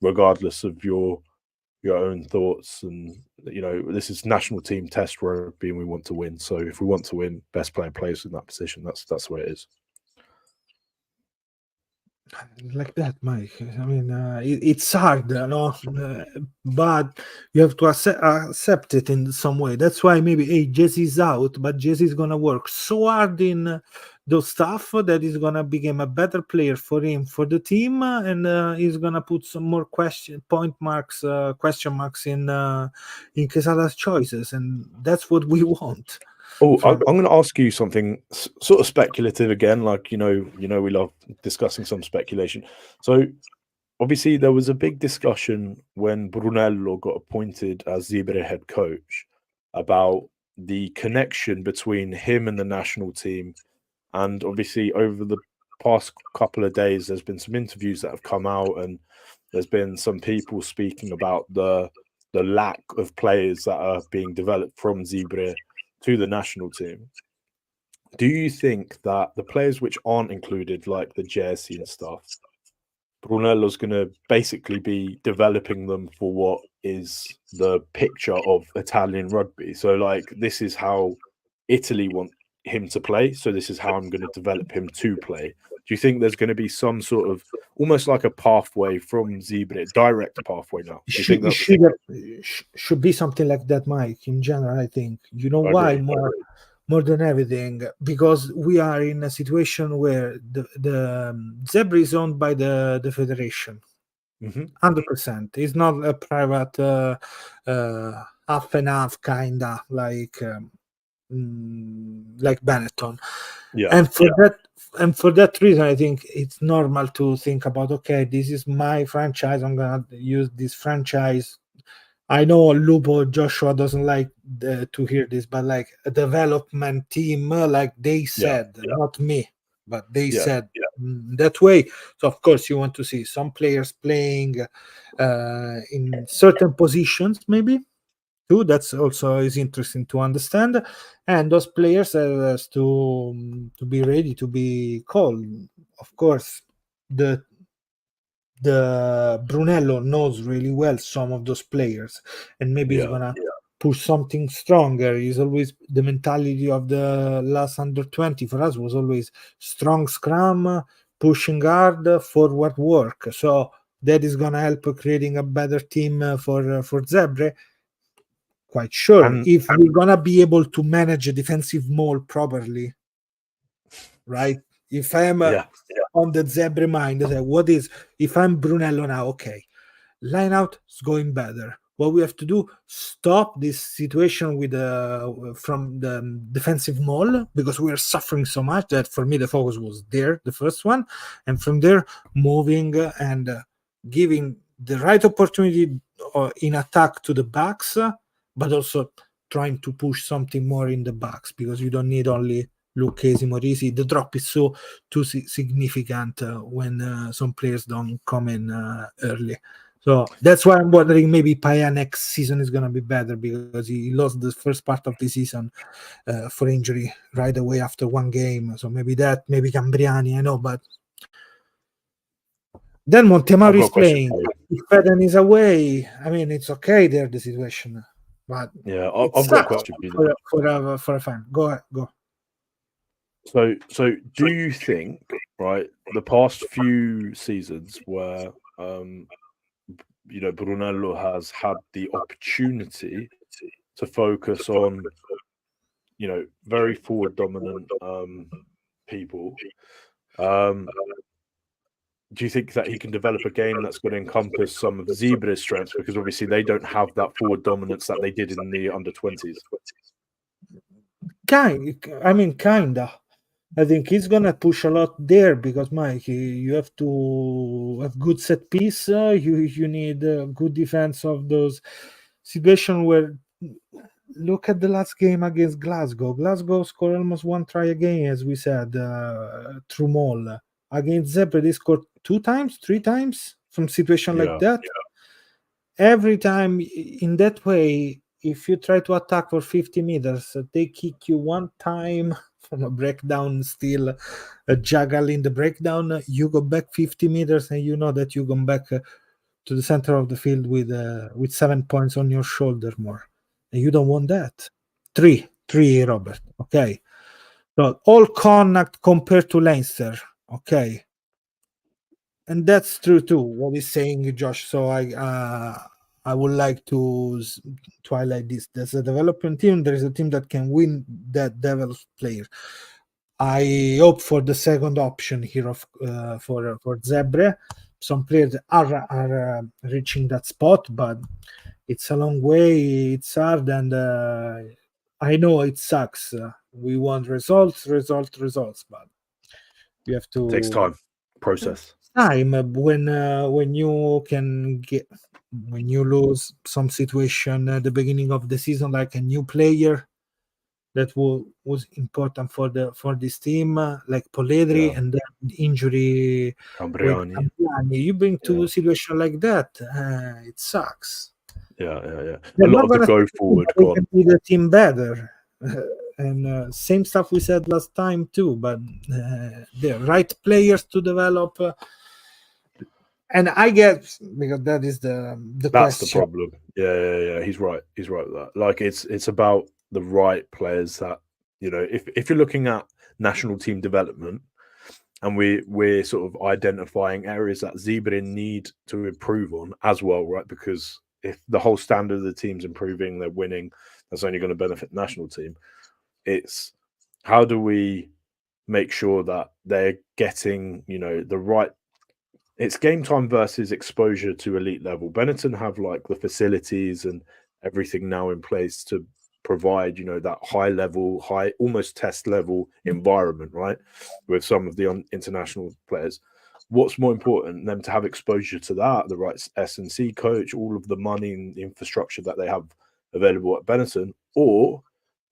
regardless of your own thoughts. And this is national team test rugby, and we want to win. So if we want to win, best player plays in that position. That's the way it is. Like that, Mike. I mean, it's hard, but you have to accept it in some way. That's why maybe Jesse's out, but Jesse's gonna work so hard in those stuff that he's gonna become a better player for him, for the team, and he's gonna put some more question marks in Quesada'S choices, and that's what we want. Oh, I'm going to ask you something sort of speculative again. Like, we love discussing some speculation. So, obviously, there was a big discussion when Brunello got appointed as Zebre head coach about the connection between him and the national team. And obviously, over the past couple of days, there's been some interviews that have come out, and there's been some people speaking about the lack of players that are being developed from Zebre to the national team. Do you think that the players which aren't included, like the jersey and stuff, Brunello's going to basically be developing them for what is the picture of Italian rugby? So, like, this is how Italy want him to play, so this is how I'm going to develop him to play. Do you think there's going to be some sort of almost like a pathway from Zebre, direct pathway now? Do you think that should be something like that, Mike? In general, I think. Why more than everything? Because we are in a situation where the Zebre is owned by the federation. 100%. It's not a private half and half kinda like Benetton. And for that reason, I think it's normal to think about, okay, this is my franchise, I'm gonna use this franchise. I know Lupo Joshua doesn't like to hear this, but like a development team, like they said, not me, but they said that way. So of course you want to see some players playing in certain positions, maybe too. That's also is interesting to understand, and those players has to be ready to be called. Of course, the Brunello knows really well some of those players, and maybe he's gonna push something stronger. He's always the mentality of the last under 20 for us was always strong scrum, pushing hard, forward work. So that is gonna help creating a better team for Zebre. Quite sure. If we're gonna be able to manage a defensive mold properly, right? If I'm on the Zebre mind, what is if I'm Brunello now? Okay, line out is going better. What we have to do, stop this situation with from the defensive mold, because we are suffering so much that for me the focus was there, the first one, and from there moving and giving the right opportunity in attack to the backs, but also trying to push something more in the backs, because you don't need only Lucchesi, Morisi. The drop is too significant when some players don't come in early. So that's why I'm wondering maybe Paya next season is going to be better, because he lost the first part of the season for injury right away after one game. So maybe Cambriani, I know, but then Montemari is playing. If Feden is away, I mean, it's okay there, the situation. But yeah, I've got a question for a fan. Go ahead, go. So do you think, right, the past few seasons where Brunello has had the opportunity to focus on, very forward dominant people, do you think that he can develop a game that's going to encompass some of Zebra's strengths? Because obviously they don't have that forward dominance that they did in the under-20s. Kinda. I think he's gonna push a lot there, because Mike, you have to have good set piece. You need good defense of those situations where. Look at the last game against Glasgow. Glasgow scored almost one try a game, as we said, through Mall. Against Zebra, they scored 2 times, 3 times from situation like that. Every time in that way, if you try to attack for 50 meters, they kick you one time from a breakdown, still a juggle in the breakdown. You go back 50 meters, and you know that you go back to the center of the field with 7 points on your shoulder more. And you don't want that. Three, Robert. Okay. So all Connacht compared to Leinster. Okay. And that's true too, what he's saying, Josh. So I would like to highlight this. There's a development team. There is a team that can win that developed player. I hope for the second option here for Zebre. Some players are reaching that spot, but it's a long way. It's hard, and I know it sucks. We want results, but you have to. It takes time. Process. Time when you can get, when you lose some situation at the beginning of the season, like a new player that was important for this team, like Polledri, and then injury Cambriani. You bring to a situation like that, it sucks. Yeah. A lot of the go forward can be the team better. And same stuff we said last time too, but the right players to develop. And I guess, because that is the that's question. the problem. Yeah. He's right with that. Like it's about the right players that, if you're looking at national team development, and we're sort of identifying areas that Zebra need to improve on as well, right? Because if the whole standard of the team's improving, they're winning, that's only going to benefit the national team. It's how do we make sure that they're getting, the right. It's game time versus exposure to elite level. Benetton have like the facilities and everything now in place to provide, that high level, almost test level environment, right? With some of the international players. What's more important, them to have exposure to that, the right S&C coach, all of the money and infrastructure that they have available at Benetton, or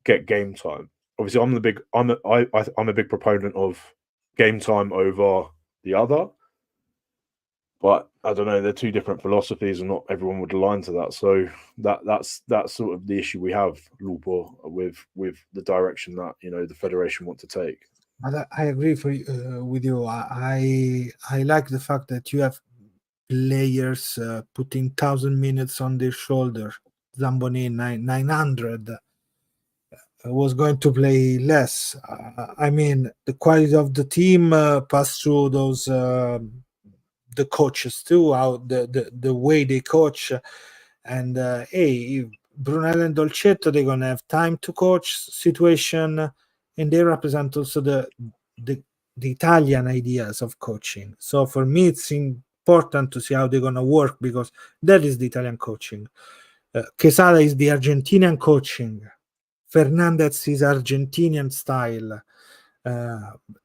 get game time. Obviously, I'm a big proponent of game time over the other. But I don't know, they're two different philosophies, and not everyone would align to that. So that's sort of the issue we have, Lupo, with the direction that the federation want to take. I agree with you. I like the fact that you have players putting 1,000 minutes on their shoulder. Zamboni 900 was going to play less. I mean, the quality of the team passed through those. The coaches too, how the way they coach, and Brunello and Dolcetto, they're gonna have time to coach situation, and they represent also the Italian ideas of coaching. So for me, it's important to see how they're gonna work, because that is the Italian coaching. Quesada is the Argentinian coaching. Fernandez is Argentinian style.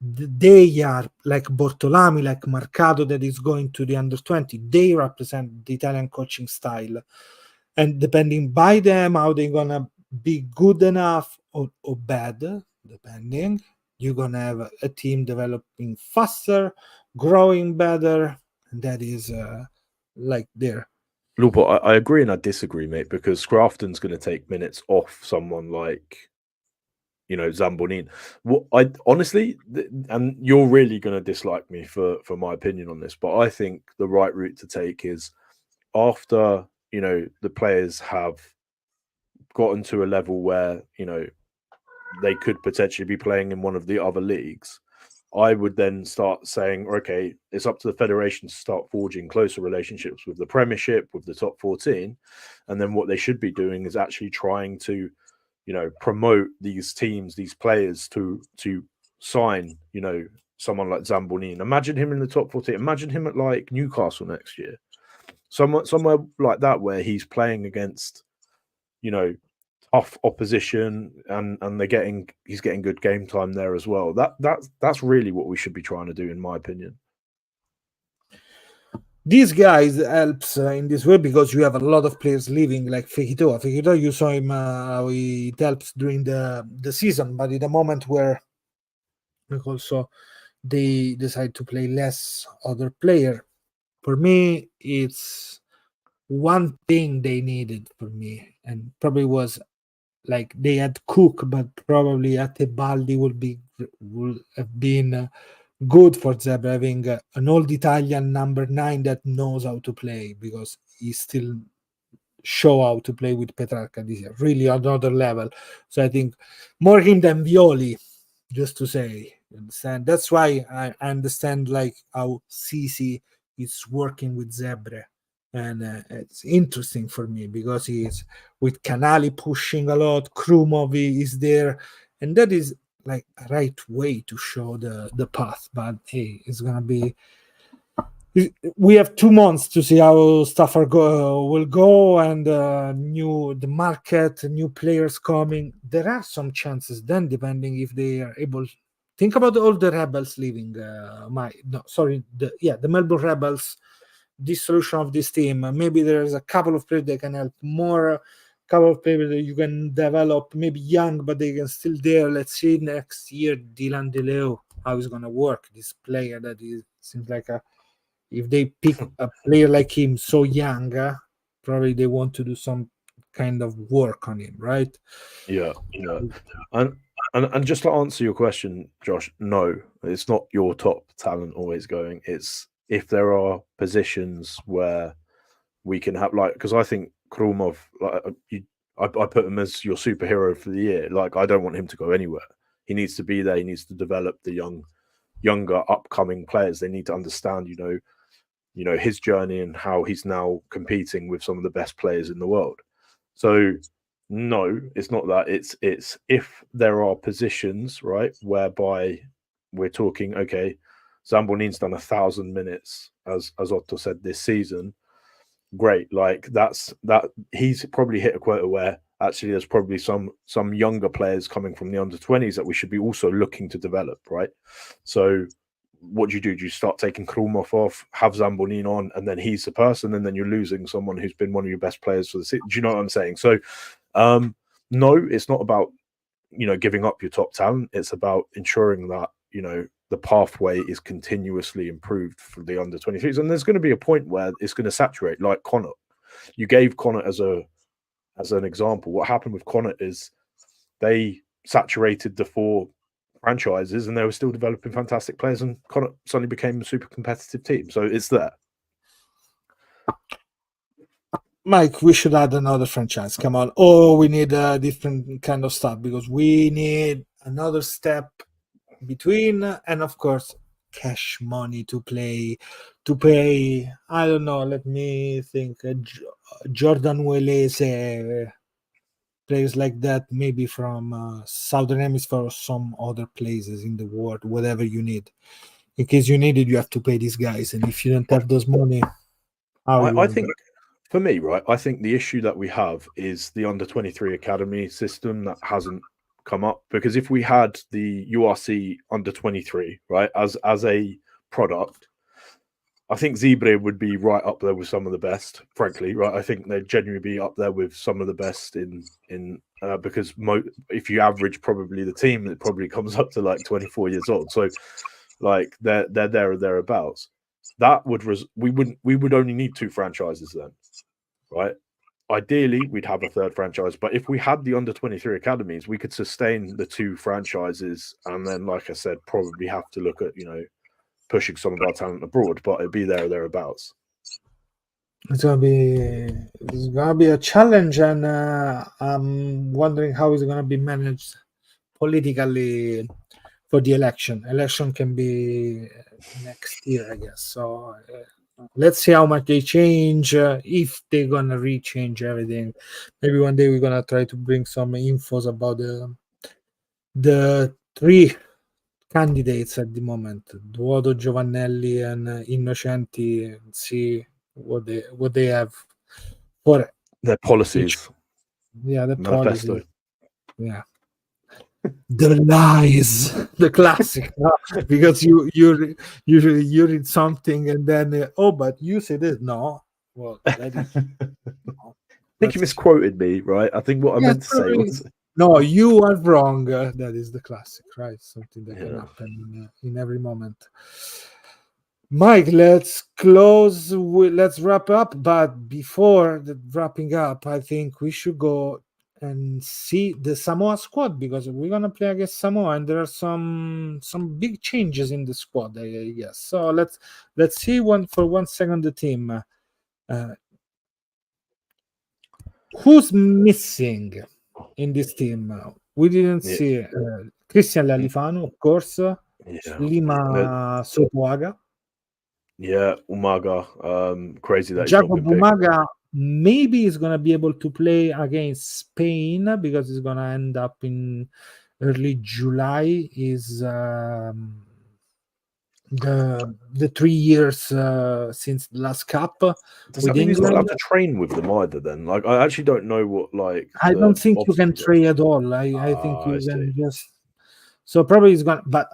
They are like Bortolami, like Marcado, that is going to the under-20. They represent the Italian coaching style, and depending by them how they're gonna be good enough or bad, depending, you're gonna have a team developing faster, growing better, and that is like there. Lupot, I agree and I disagree, mate, because Scrafton's going to take minutes off someone like, Zambonin. What I honestly, and you're really going to dislike me for my opinion on this, but I think the right route to take is after, the players have gotten to a level where, they could potentially be playing in one of the other leagues. I would then start saying, okay, it's up to the federation to start forging closer relationships with the Premiership, with the top 14. And then what they should be doing is actually trying to, promote these teams, these players to sign, someone like Zambonin. Imagine him in the top 14. Imagine him at like Newcastle next year. Somewhere like that where he's playing against, tough opposition and he's getting good game time there as well. That's really what we should be trying to do, in my opinion. These guys helps in this way because you have a lot of players leaving, like Fekito. Fekito, you saw him how it helps during the season, but in the moment where also they decide to play less other player, for me it's one thing they needed for me, and probably was like they had Cook, but probably Atebaldi would have been good for Zebra, having an old Italian number 9 that knows how to play, because he still show how to play with Petrarca this year, really another level. So I think more him than Violi, just to say. You understand? That's why I understand like how Sisi is working with Zebre. And it's interesting for me because he's with Canali pushing a lot, Krumov is there, and that is like a right way to show the path. But hey, it's gonna be, we have 2 months to see how stuff will go, and the market, new players coming. There are some chances then, depending if they are able. Think about all the rebels leaving. The Melbourne Rebels. Dissolution of this team. Maybe there's a couple of players that can help more. Couple of players that you can develop, maybe young, but they can still there. Let's see next year, Dylan DeLeo, how he's gonna work. This player that is seems like if they pick a player like him so young, probably they want to do some kind of work on him, right? Yeah. And just to answer your question, Josh, no, it's not your top talent always going. It's if there are positions where we can have, like, because I think Krumov, like I put him as your superhero for the year. Like, I don't want him to go anywhere. He needs to be there. He needs to develop the younger upcoming players. They need to understand, his journey and how he's now competing with some of the best players in the world. So no, it's not that. It's if there are positions, right, whereby we're talking, okay, Zambonin's done 1,000 minutes, as Otto said, this season. Great, like that he's probably hit a quota where actually there's probably some younger players coming from the under-20s that we should be also looking to develop, right? So what do you do? Do you start taking Krumov off, have Zambonin on, and then he's the person, and then you're losing someone who's been one of your best players for the season? Do you know what I'm saying? So no, it's not about giving up your top talent. It's about ensuring that the pathway is continuously improved for the under 23s, and there's going to be a point where it's going to saturate, like Connacht. You gave Connacht as an example. What happened with Connacht is they saturated the 4 franchises, and they were still developing fantastic players, and Connacht suddenly became a super competitive team. So it's there. Mike, we should add another franchise. Come on. Oh, we need a different kind of stuff, because we need another step between, and of course, cash money to pay. I don't know. Let me think. Jordan Welese, players like that, maybe from Southern Hemisphere or some other places in the world. Whatever you need. In case you need it, you have to pay these guys, and if you don't have those money, I think. For me, right, I think the issue that we have is the under-23 academy system that hasn't come up. Because if we had the URC under-23, right, as a product, I think Zebre would be right up there with some of the best, frankly, right? I think they'd genuinely be up there with some of the best in because if you average probably the team, it probably comes up to like 24 years old. So like they're there or thereabouts. That would we would only need 2 franchises then. right? Ideally, we'd have a third franchise, but if we had the under-23 academies, we could sustain the 2 franchises, and then, like I said, probably have to look at pushing some of our talent abroad, but it'd be there or thereabouts. It's gonna be a challenge, and I'm wondering how it's gonna be managed politically for the election. Election can be next year, I guess. So let's see how much they change, if they're gonna rechange everything. Maybe one day we're gonna try to bring some infos about the 3 candidates at the moment, Duodo, Giovannelli, and Innocenti, and see what they have for Their policies, the manifesto. policy. Yeah. The lies, the classic, no? Because you read something and then but you said it. No, well, that is, no. I think you misquoted me, right? I think what I meant to say was no, you are wrong. That is the classic, right? Something that can Yeah. happen in every moment. Mike, let's close. Let's wrap up. But before wrapping up, I think we should go and see the Samoa squad, because we're gonna play against Samoa, and there are some big changes in the squad, I guess. So let's see for 1 second the team. Who's missing in this team? We didn't see Christian Lalifano, of course. Lima Sopoaga. Yeah, Umaga. Crazy that he's Jacob not been picked. Umaga maybe is going to be able to play against Spain, because it's going to end up in early July. Is the 3 years since the last cup. Does that mean he's not allowed to train with them either? Then, like, I actually don't know what. Like, I don't think you can train at all. I think you can just. So probably he's gonna. But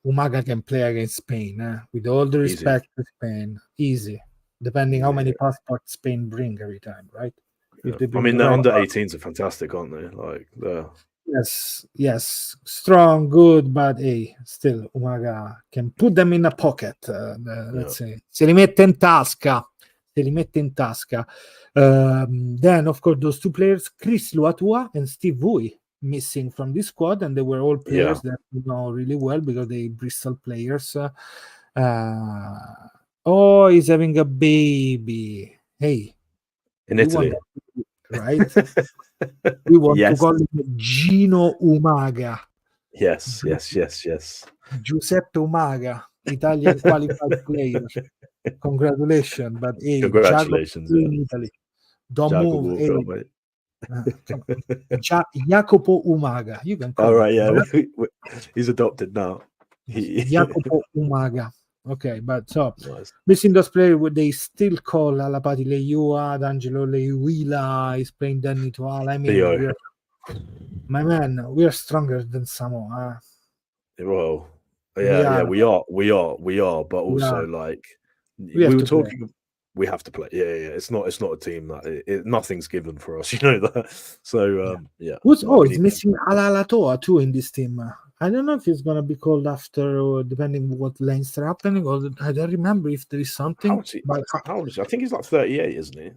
Umaga can play against Spain, with all the respect to Spain. Easy, depending how many passports Spain bring every time, right? If they bring the under 18s are fantastic, aren't they? Like yes, strong, good, but still Umaga can put them in a pocket. Let's say se li mette in tasca. Then, of course, those 2 players, Chris Luatua and Steve Vui, missing from this squad, and they were all players that we know really well because they Bristol players. He's having a baby. Hey, in Italy, right? We want to call him Gino Umaga. Yes. Giuseppe Umaga, Italian qualified player. Congratulations, but congratulations in Italy. Don't move. Jacopo Umaga. You can call all right, he's adopted now. Jacopo Umaga. Okay, but so missing those players, they still call Alapati Leiua, D'Angelo Leiuila is playing Danny Toal. I mean, my man, we are stronger than Samoa. Well, we are, but also like we were talking. We have to play. Yeah. It's not a team that nothing's given for us. You know that. So he's missing Alalatoa too in this team. I don't know if it's gonna be called after, or depending what lanes are happening. Or I don't remember if there is something. How old is he? I think he's like 38, isn't he?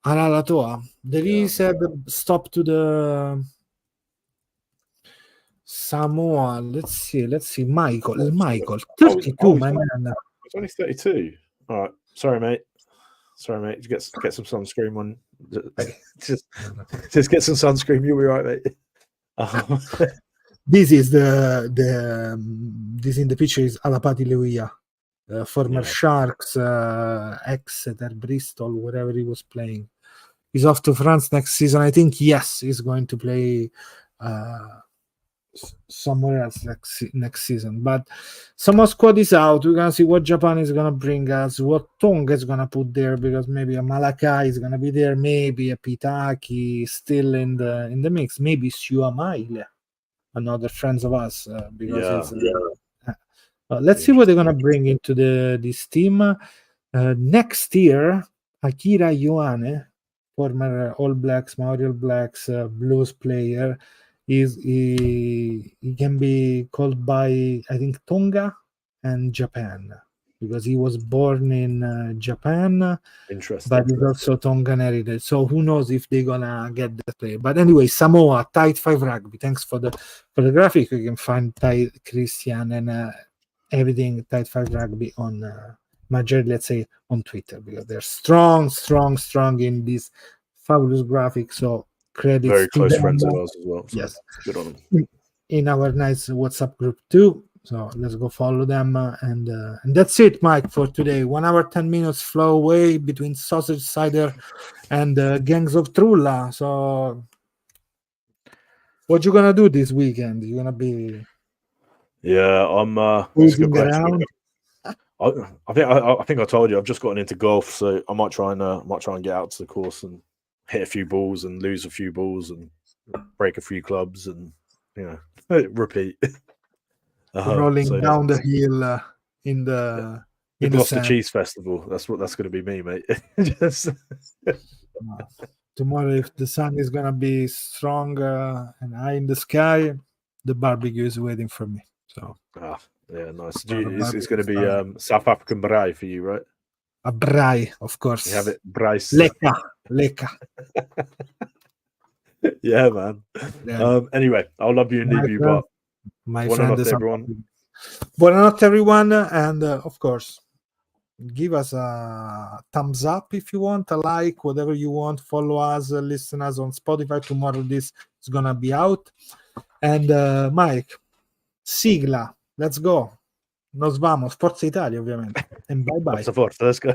Alalatoa. There is a stop to the Samoa. Let's see. Michael, 32, my man. He's only 32. All right. Sorry, mate. Get some sunscreen on. Just get some sunscreen. You'll be right, mate. This is this in the picture is Alapati Leuia, former Sharks, Exeter, Bristol, wherever he was playing. He's off to France next season. I think he's going to play somewhere else next season. But Samoa squad is out. We're gonna see what Japan is gonna bring us, what Tonga is gonna put there, because maybe a Malakai is gonna be there, maybe a Pitaki still in the mix, maybe Suamaile, another friends of us, because let's see what they're gonna bring into this team next year. Akira Ioane, former All Blacks, Maori All Blacks, Blues player, he can be called by, I think, Tonga and Japan. because he was born in Japan, Interesting. but he's also Tongan heritage. So who knows if they're gonna get that player. But anyway, Samoa, Tide 5 Rugby. Thanks for the graphic. You can find Tide Christian and everything Tide 5 Rugby on majority, let's say, on Twitter, because they're strong in this fabulous graphic. So credits Very to close them. friends of ours as well. So Yes. good on them. In our nice WhatsApp group too. So let's go follow them. And that's it, Mike, for today. 1 hour, 10 minutes flow away between Sausage Cider and Gangs of Trulla. So what you going to do this weekend? You going to be Yeah, that's a good cruising question. around? I think I told you I've just gotten into golf, so I might try and get out to the course and hit a few balls and lose a few balls and break a few clubs and repeat. Rolling So, down the hill in the Gloucester sand. Cheese Festival. That's going to be me, mate. Tomorrow, if the sun is gonna be strong and high in the sky, the barbecue is waiting for me. So yeah, nice. Tomorrow It's going to be barbecue South African braai for you, right? a braai, of course. You have it, Bryce. Leka. Yeah, man. Yeah. Anyway, I'll love you and leave you, but My buonanotte, friend is everyone. Buonanotte, everyone, and of course, give us a thumbs up if you want, a like, whatever you want. Follow us, listen us on Spotify. Tomorrow this is gonna be out. And Mike, sigla, let's go. Nos vamos, Forza Italia, ovviamente. And bye bye. Forza, let's go.